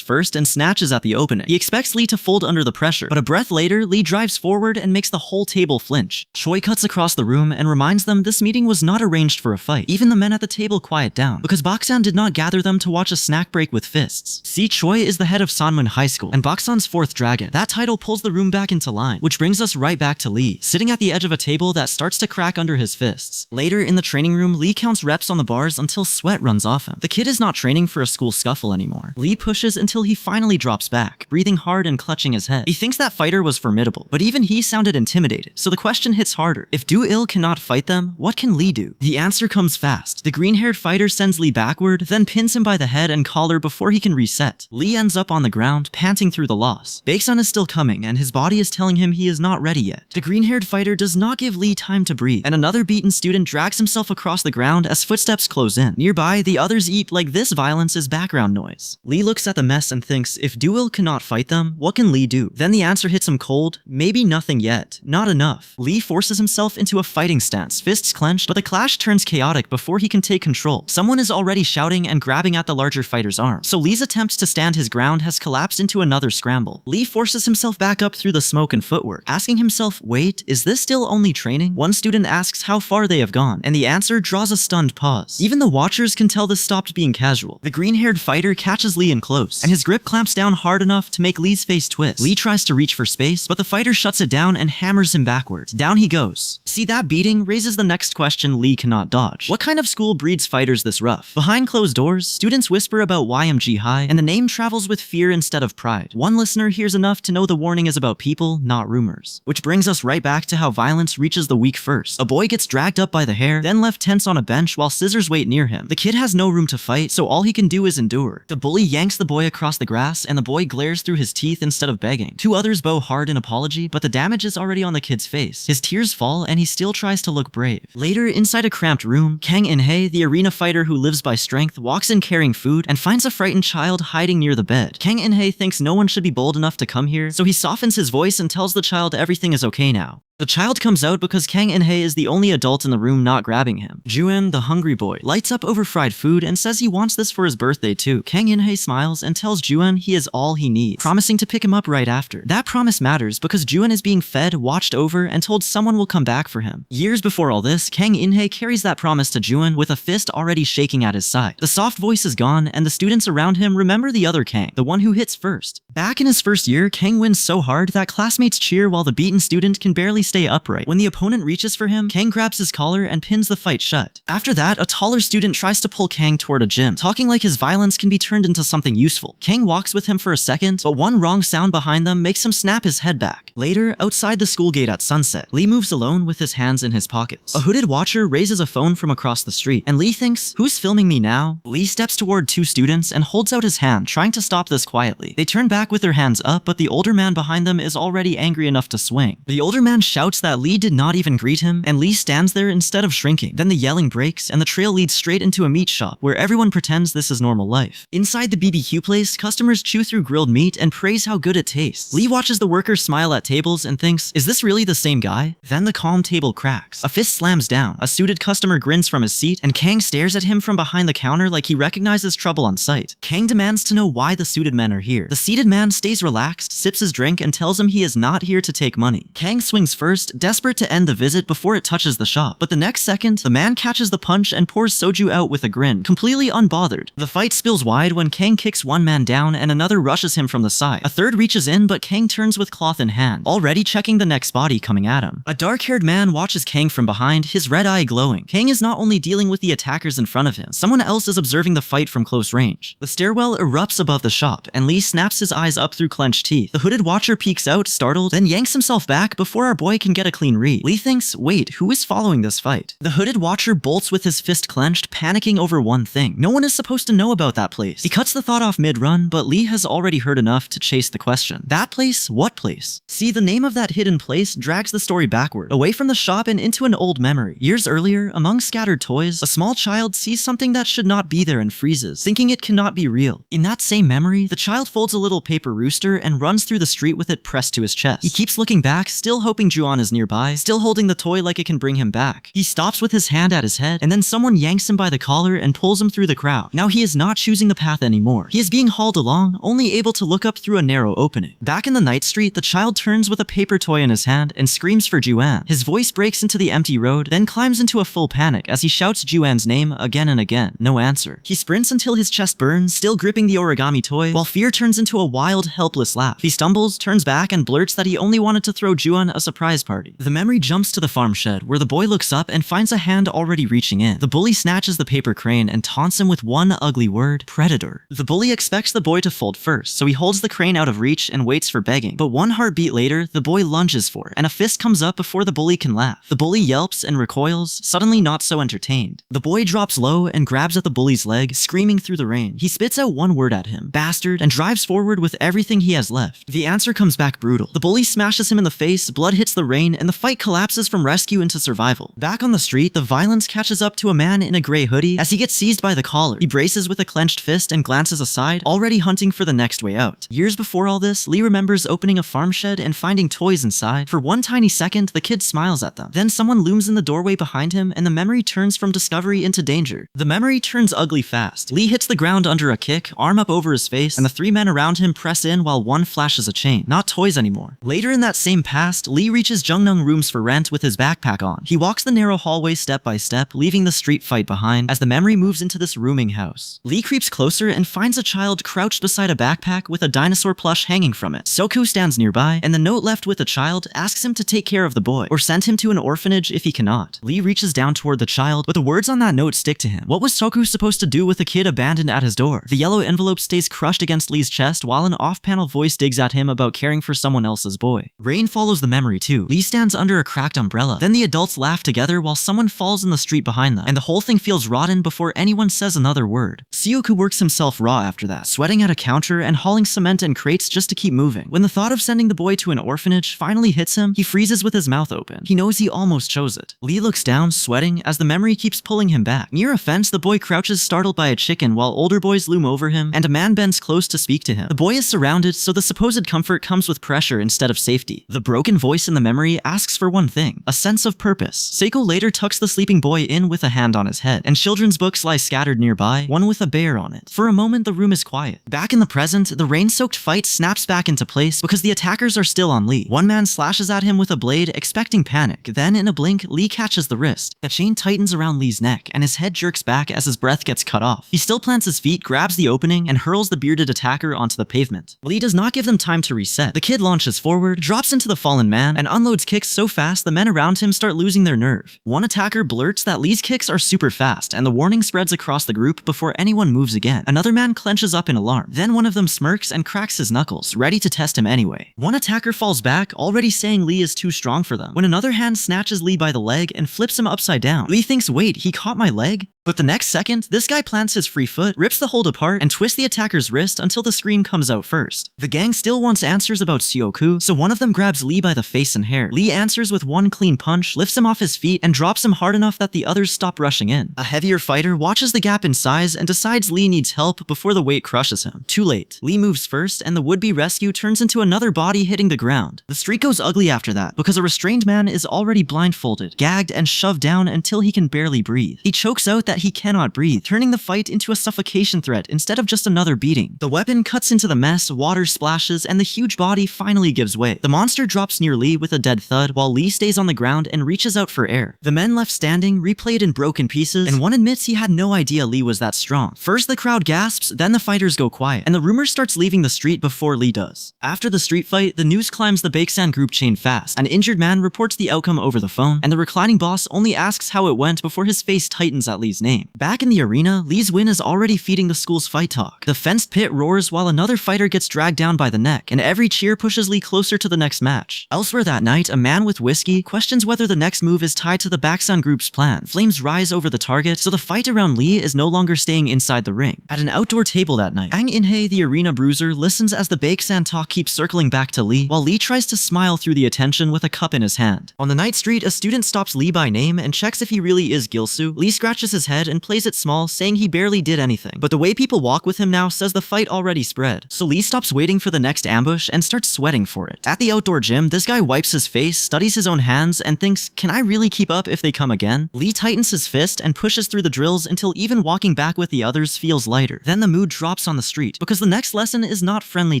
first and snatches at the opening. He expects Lee to fold under the pressure, but a breath later, Lee drives forward and makes the whole table flinch. Choi cuts across the room and reminds them this meeting was not arranged for a fight. Even the men at the table quiet down, because Baksan did not gather them to watch a snack break with fists. See, Choi is the head of Sanmun High School, and Baksan's fourth dragon. That title pulls the room back into line, which brings us right back to Lee, sitting at the edge of a table that starts to crack under his fists. Later, in the training room, Lee counts reps on the bars until sweat runs off him. The kid is not training for a school scuffle anymore. Lee pushes until he finally drops back, breathing hard and clutching his head. He thinks that fighter was formidable, but even he sounded intimidated, so the question hits harder. If Do-il cannot fight them, what can Lee do? The answer comes fast. The green-haired fighter sends Lee backward, then pins him by the head and collar before he can reset. Lee ends up on the ground, panting through the loss. Baeksan is still coming, and his body is telling him he is not ready yet. The green-haired fighter does not give Lee time to breathe, and another beaten student drags himself across the ground as footsteps close in. Nearby, the others eat like this violence is background noise. Lee looks at the mess and thinks, if Do-il cannot fight them, what can Lee do? Then the answer hits him cold, maybe nothing yet. Not enough. Lee forces himself into a fighting stance, fists clenched, but the clash turns chaotic before he can take control. Someone is already shouting and grabbing at the larger fighter's arm, so Lee's attempt to stand his ground has collapsed into another scramble. Lee forces himself back up through the smoke and footwork, asking himself, wait, is this still only training? One student asks how far they have gone, and the answer draws a stunned pause. Even the watchers can tell this stopped being casual. The green-haired fighter catches Lee in close, and his grip clamps down hard enough to make Lee's face twist. Lee tries to reach for space, but the fighter shuts it down and hammers him backwards. Down he goes. See, that beating raises the next question Lee cannot dodge. What kind of school breeds fighters this rough? Behind closed doors, students whisper about YMG High, and the name travels with fear instead of pride. One listener hears enough to know the warning is about people, not rumors. Which brings us right back to how violence reaches the weak first. A boy gets dragged up by the hair, then left tense on a bench while scissors wait near him. The kid has no room to fight, so all he can do is endure. The bully yanks the boy across the grass, and the boy glares through his teeth instead of begging. Two others bow hard in apology, but the damage is already on the kid's face. His tears fall, and he still tries to look brave. Later, inside a cramped room, Kang In-hae, the arena fighter who lives by strength, walks in carrying food and finds a frightened child hiding near the bed. Kang In-hae thinks no one should be bold enough to come here, so he softens his voice and tells the child everything is okay now. The child comes out because Kang In-hae is the only adult in the room not grabbing him. Juan, the hungry boy, lights up over fried food and says he wants this for his birthday too. Kang In-hae smiles and tells Juan he is all he needs, promising to pick him up right after. That promise matters because Juan is being fed, watched over, and told someone will come back for him. Years before all this, Kang In-hae carries that promise to Juan with a fist already shaking at his side. The soft voice is gone, and the students around him remember the other Kang, the one who hits first. Back in his first year, Kang wins so hard that classmates cheer while the beaten student can barely stay upright. When the opponent reaches for him, Kang grabs his collar and pins the fight shut. After that, a taller student tries to pull Kang toward a gym, talking like his violence can be turned into something useful. Kang walks with him for a second, but one wrong sound behind them makes him snap his head back. Later, outside the school gate at sunset, Lee moves alone with his hands in his pockets. A hooded watcher raises a phone from across the street, and Lee thinks, "Who's filming me now?" Lee steps toward two students and holds out his hand, trying to stop this quietly. They turn back with their hands up, but the older man behind them is already angry enough to swing. The older man shouts that Lee did not even greet him, and Lee stands there instead of shrinking. Then the yelling breaks, and the trail leads straight into a meat shop, where everyone pretends this is normal life. Inside the BBQ place, customers chew through grilled meat and praise how good it tastes. Lee watches the workers smile at tables and thinks, is this really the same guy? Then the calm table cracks. A fist slams down, a suited customer grins from his seat, and Kang stares at him from behind the counter like he recognizes trouble on sight. Kang demands to know why the suited men are here. The seated man stays relaxed, sips his drink, and tells him he is not here to take money. Kang swings first, desperate to end the visit before it touches the shop, but the next second, the man catches the punch and pours soju out with a grin, completely unbothered. The fight spills wide when Kang kicks one man down and another rushes him from the side. A third reaches in, but Kang turns with cloth in hand, already checking the next body coming at him. A dark-haired man watches Kang from behind, his red eye glowing. Kang is not only dealing with the attackers in front of him, someone else is observing the fight from close range. The stairwell erupts above the shop, and Lee snaps his eyes up through clenched teeth. The hooded watcher peeks out, startled, then yanks himself back before our boy can get a clean read. Lee thinks, wait, who is following this fight? The hooded watcher bolts with his fist clenched, panicking over one thing. No one is supposed to know about that place. He cuts the thought off mid-run, but Lee has already heard enough to chase the question. That place? What place? See, the name of that hidden place drags the story backward, away from the shop and into an old memory. Years earlier, among scattered toys, a small child sees something that should not be there and freezes, thinking it cannot be real. In that same memory, the child folds a little paper rooster and runs through the street with it pressed to his chest. He keeps looking back, still hoping Juan is nearby, still holding the toy like it can bring him back. He stops with his hand at his head, and then someone yanks him by the collar and pulls him through the crowd. Now he is not choosing the path anymore. He is being hauled along, only able to look up through a narrow opening. Back in the night street, the child turns with a paper toy in his hand and screams for Juan. His voice breaks into the empty road, then climbs into a full panic as he shouts Juan's name again and again. No answer. He sprints until his chest burns, still gripping the origami toy, while fear turns into a wild, helpless laugh. He stumbles, turns back, and blurts that he only wanted to throw Juan a surprise party. The memory jumps to the farm shed, where the boy looks up and finds a hand already reaching in. The bully snatches the paper crane and taunts him with one ugly word, predator. The bully expects the boy to fold first, so he holds the crane out of reach and waits for begging. But one heartbeat later, the boy lunges for it, and a fist comes up before the bully can laugh. The bully yelps and recoils, suddenly not so entertained. The boy drops low and grabs at the bully's leg, screaming through the rain. He spits out one word at him, bastard, and drives forward with everything he has left. The answer comes back brutal. The bully smashes him in the face, blood hits the rain, and the fight collapses from rescue into survival. Back on the street, the violence catches up to a man in a gray hoodie as he gets seized by the collar. He braces with a clenched fist and glances aside, already hunting for the next way out. Years before all this, Lee remembers opening a farm shed and finding toys inside. For one tiny second, the kid smiles at them. Then someone looms in the doorway behind him, and the memory turns from discovery into danger. The memory turns ugly fast. Lee hits the ground under a kick, arm up over his face, and the three men around him press in while one flashes a chain. Not toys anymore. Later in that same past, Lee reaches Jungneung rooms for rent with his backpack on. He walks the narrow hallway step by step, leaving the street fight behind as the memory moves into this rooming house. Lee creeps closer and finds a child crouched beside a backpack with a dinosaur plush hanging from it. Soku stands nearby, and the note left with the child asks him to take care of the boy, or send him to an orphanage if he cannot. Lee reaches down toward the child, but the words on that note stick to him. What was Soku supposed to do with a kid abandoned at his door? The yellow envelope stays crushed against Lee's chest while an off-panel voice digs at him about caring for someone else's boy. Rain follows the memory too. Lee stands under a cracked umbrella. Then the adults laugh together while someone falls in the street behind them, and the whole thing feels rotten before anyone says another word. Sioku works himself raw after that, sweating at a counter and hauling cement and crates just to keep moving. When the thought of sending the boy to an orphanage finally hits him, he freezes with his mouth open. He knows he almost chose it. Lee looks down, sweating, as the memory keeps pulling him back. Near a fence, the boy crouches startled by a chicken while older boys loom over him, and a man bends close to speak to him. The boy is surrounded, so the supposed comfort comes with pressure instead of safety. The broken voice in the memory asks for one thing, a sense of purpose. Seiko later tucks the sleeping boy in with a hand on his head, and children's books lie scattered nearby, one with a bear on it. For a moment, the room is quiet. Back in the present, the rain-soaked fight snaps back into place because the attackers are still on Lee. One man slashes at him with a blade, expecting panic. Then, in a blink, Lee catches the wrist. The chain tightens around Lee's neck, and his head jerks back as his breath gets cut off. He still plants his feet, grabs the opening, and hurls the bearded attacker onto the pavement. Lee does not give them time to reset. The kid launches forward, drops into the fallen man, and unloads kicks so fast the men around him start losing their nerve. One attacker blurts that Lee's kicks are super fast, and the warning spreads across the group before anyone moves again. Another man clenches up in alarm. Then one of them smirks and cracks his knuckles, ready to test him anyway. One attacker falls back, already saying Lee is too strong for them, when another hand snatches Lee by the leg and flips him upside down. Lee thinks, wait, he caught my leg? But the next second, this guy plants his free foot, rips the hold apart, and twists the attacker's wrist until the scream comes out first. The gang still wants answers about Sioku, so one of them grabs Lee by the face and hair. Lee answers with one clean punch, lifts him off his feet, and drops him hard enough that the others stop rushing in. A heavier fighter watches the gap in size and decides Lee needs help before the weight crushes him. Too late. Lee moves first, and the would-be rescue turns into another body hitting the ground. The streak goes ugly after that, because a restrained man is already blindfolded, gagged, and shoved down until he can barely breathe. He chokes out that he cannot breathe, turning the fight into a suffocation threat instead of just another beating. The weapon cuts into the mess, water splashes, and the huge body finally gives way. The monster drops near Lee with a dead thud, while Lee stays on the ground and reaches out for air. The men left standing, replayed in broken pieces, and one admits he had no idea Lee was that strong. First the crowd gasps, then the fighters go quiet, and the rumor starts leaving the street before Lee does. After the street fight, the news climbs the Baeksan group chain fast. An injured man reports the outcome over the phone, and the reclining boss only asks how it went before his face tightens at Lee's name. Back in the arena, Lee's win is already feeding the school's fight talk. The fenced pit roars while another fighter gets dragged down by the neck, and every cheer pushes Lee closer to the next match. Elsewhere that night, a man with whiskey questions whether the next move is tied to the Baeksan group's plan. Flames rise over the target, so the fight around Lee is no longer staying inside the ring. At an outdoor table that night, Kang In-hae, the arena bruiser, listens as the Baeksan talk keeps circling back to Lee, while Lee tries to smile through the attention with a cup in his hand. On the night street, a student stops Lee by name and checks if he really is Gilsu. Lee scratches his head and plays it small, saying he barely did anything. But the way people walk with him now says the fight already spread. So Lee stops waiting for the next ambush and starts sweating for it. At the outdoor gym, this guy wipes his face, studies his own hands, and thinks, can I really keep up if they come again? Lee tightens his fist and pushes through the drills until even walking back with the others feels lighter. Then the mood drops on the street, because the next lesson is not friendly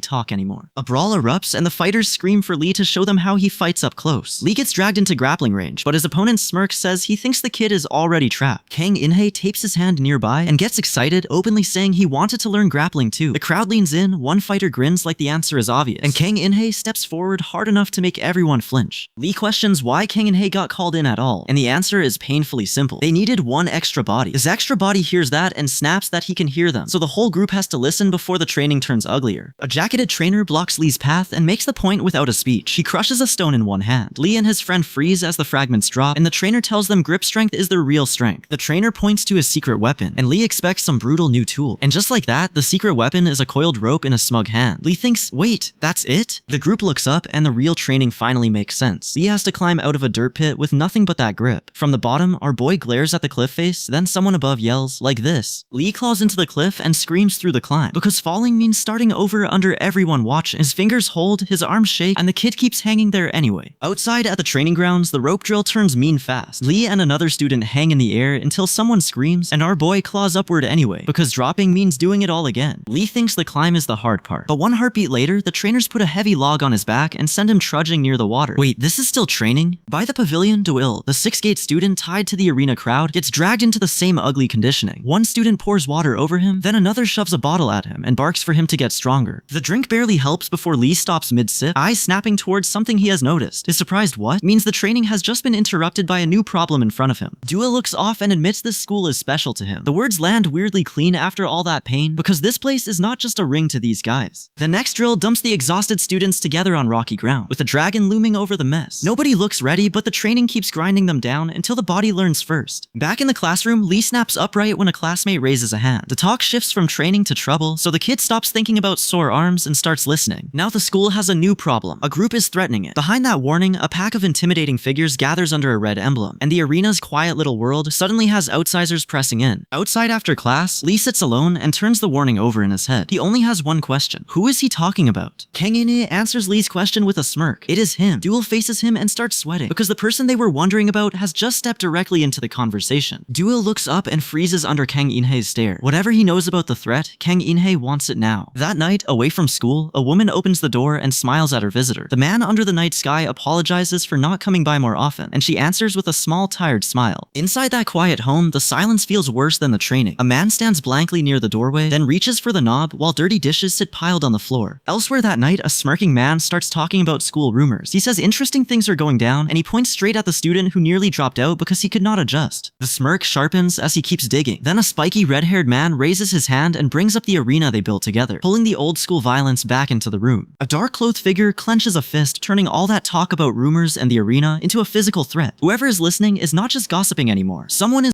talk anymore. A brawl erupts, and the fighters scream for Lee to show them how he fights up close. Lee gets dragged into grappling range, but his opponent's smirk says he thinks the kid is already trapped. Kang In-hae tapes his hand nearby and gets excited, openly saying he wanted to learn grappling too. The crowd leans in, one fighter grins like the answer is obvious, and Kang In-hae steps forward hard enough to make everyone flinch. Lee questions why Kang In-hae got called in at all, and the answer is painfully simple. They needed one extra body. His extra body hears that and snaps that he can hear them, so the whole group has to listen before the training turns uglier. A jacketed trainer blocks Lee's path and makes the point without a speech. He crushes a stone in one hand. Lee and his friend freeze as the fragments drop, and the trainer tells them grip strength is their real strength. The trainer points to his secret weapon, and Lee expects some brutal new tool. And just like that, the secret weapon is a coiled rope in a smug hand. Lee thinks, wait, that's it? The group looks up, and the real training finally makes sense. Lee has to climb out of a dirt pit with nothing but that grip. From the bottom, our boy glares at the cliff face, then someone above yells, like this. Lee claws into the cliff and screams through the climb, because falling means starting over under everyone watching. His fingers hold, his arms shake, and the kid keeps hanging there anyway. Outside at the training grounds, the rope drill turns mean fast. Lee and another student hang in the air until someone screams, and our boy claws upward anyway, because dropping means doing it all again. Lee thinks the climb is the hard part, but one heartbeat later, the trainers put a heavy log on his back and send him trudging near the water. Wait, this is still training? By the pavilion, Doil, the 6th-gate student tied to the arena crowd, gets dragged into the same ugly conditioning. One student pours water over him, then another shoves a bottle at him and barks for him to get stronger. The drink barely helps before Lee stops mid-sip, eyes snapping towards something he has noticed. His surprised what means the training has just been interrupted by a new problem in front of him. Doil looks off and admits this school is special to him. The words land weirdly clean after all that pain, because this place is not just a ring to these guys. The next drill dumps the exhausted students together on rocky ground, with the dragon looming over the mess. Nobody looks ready, but the training keeps grinding them down until the body learns first. Back in the classroom, Lee snaps upright when a classmate raises a hand. The talk shifts from training to trouble, so the kid stops thinking about sore arms and starts listening. Now the school has a new problem. A group is threatening it. Behind that warning, a pack of intimidating figures gathers under a red emblem, and the arena's quiet little world suddenly has outside synthesizers pressing in. Outside after class, Lee sits alone and turns the warning over in his head. He only has one question. Who is he talking about? Kang In-hye answers Lee's question with a smirk. It is him. Duel faces him and starts sweating because the person they were wondering about has just stepped directly into the conversation. Duel looks up and freezes under Kang In-hye's stare. Whatever he knows about the threat, Kang In-hye wants it now. That night, away from school, a woman opens the door and smiles at her visitor. The man under the night sky apologizes for not coming by more often, and she answers with a small, tired smile. Inside that quiet home, the silence feels worse than the training. A man stands blankly near the doorway, then reaches for the knob while dirty dishes sit piled on the floor. Elsewhere that night, a smirking man starts talking about school rumors. He says interesting things are going down, and he points straight at the student who nearly dropped out because he could not adjust. The smirk sharpens as he keeps digging. Then a spiky red-haired man raises his hand and brings up the arena they built together, pulling the old school violence back into the room. A dark-clothed figure clenches a fist, turning all that talk about rumors and the arena into a physical threat. Whoever is listening is not just gossiping anymore. Someone is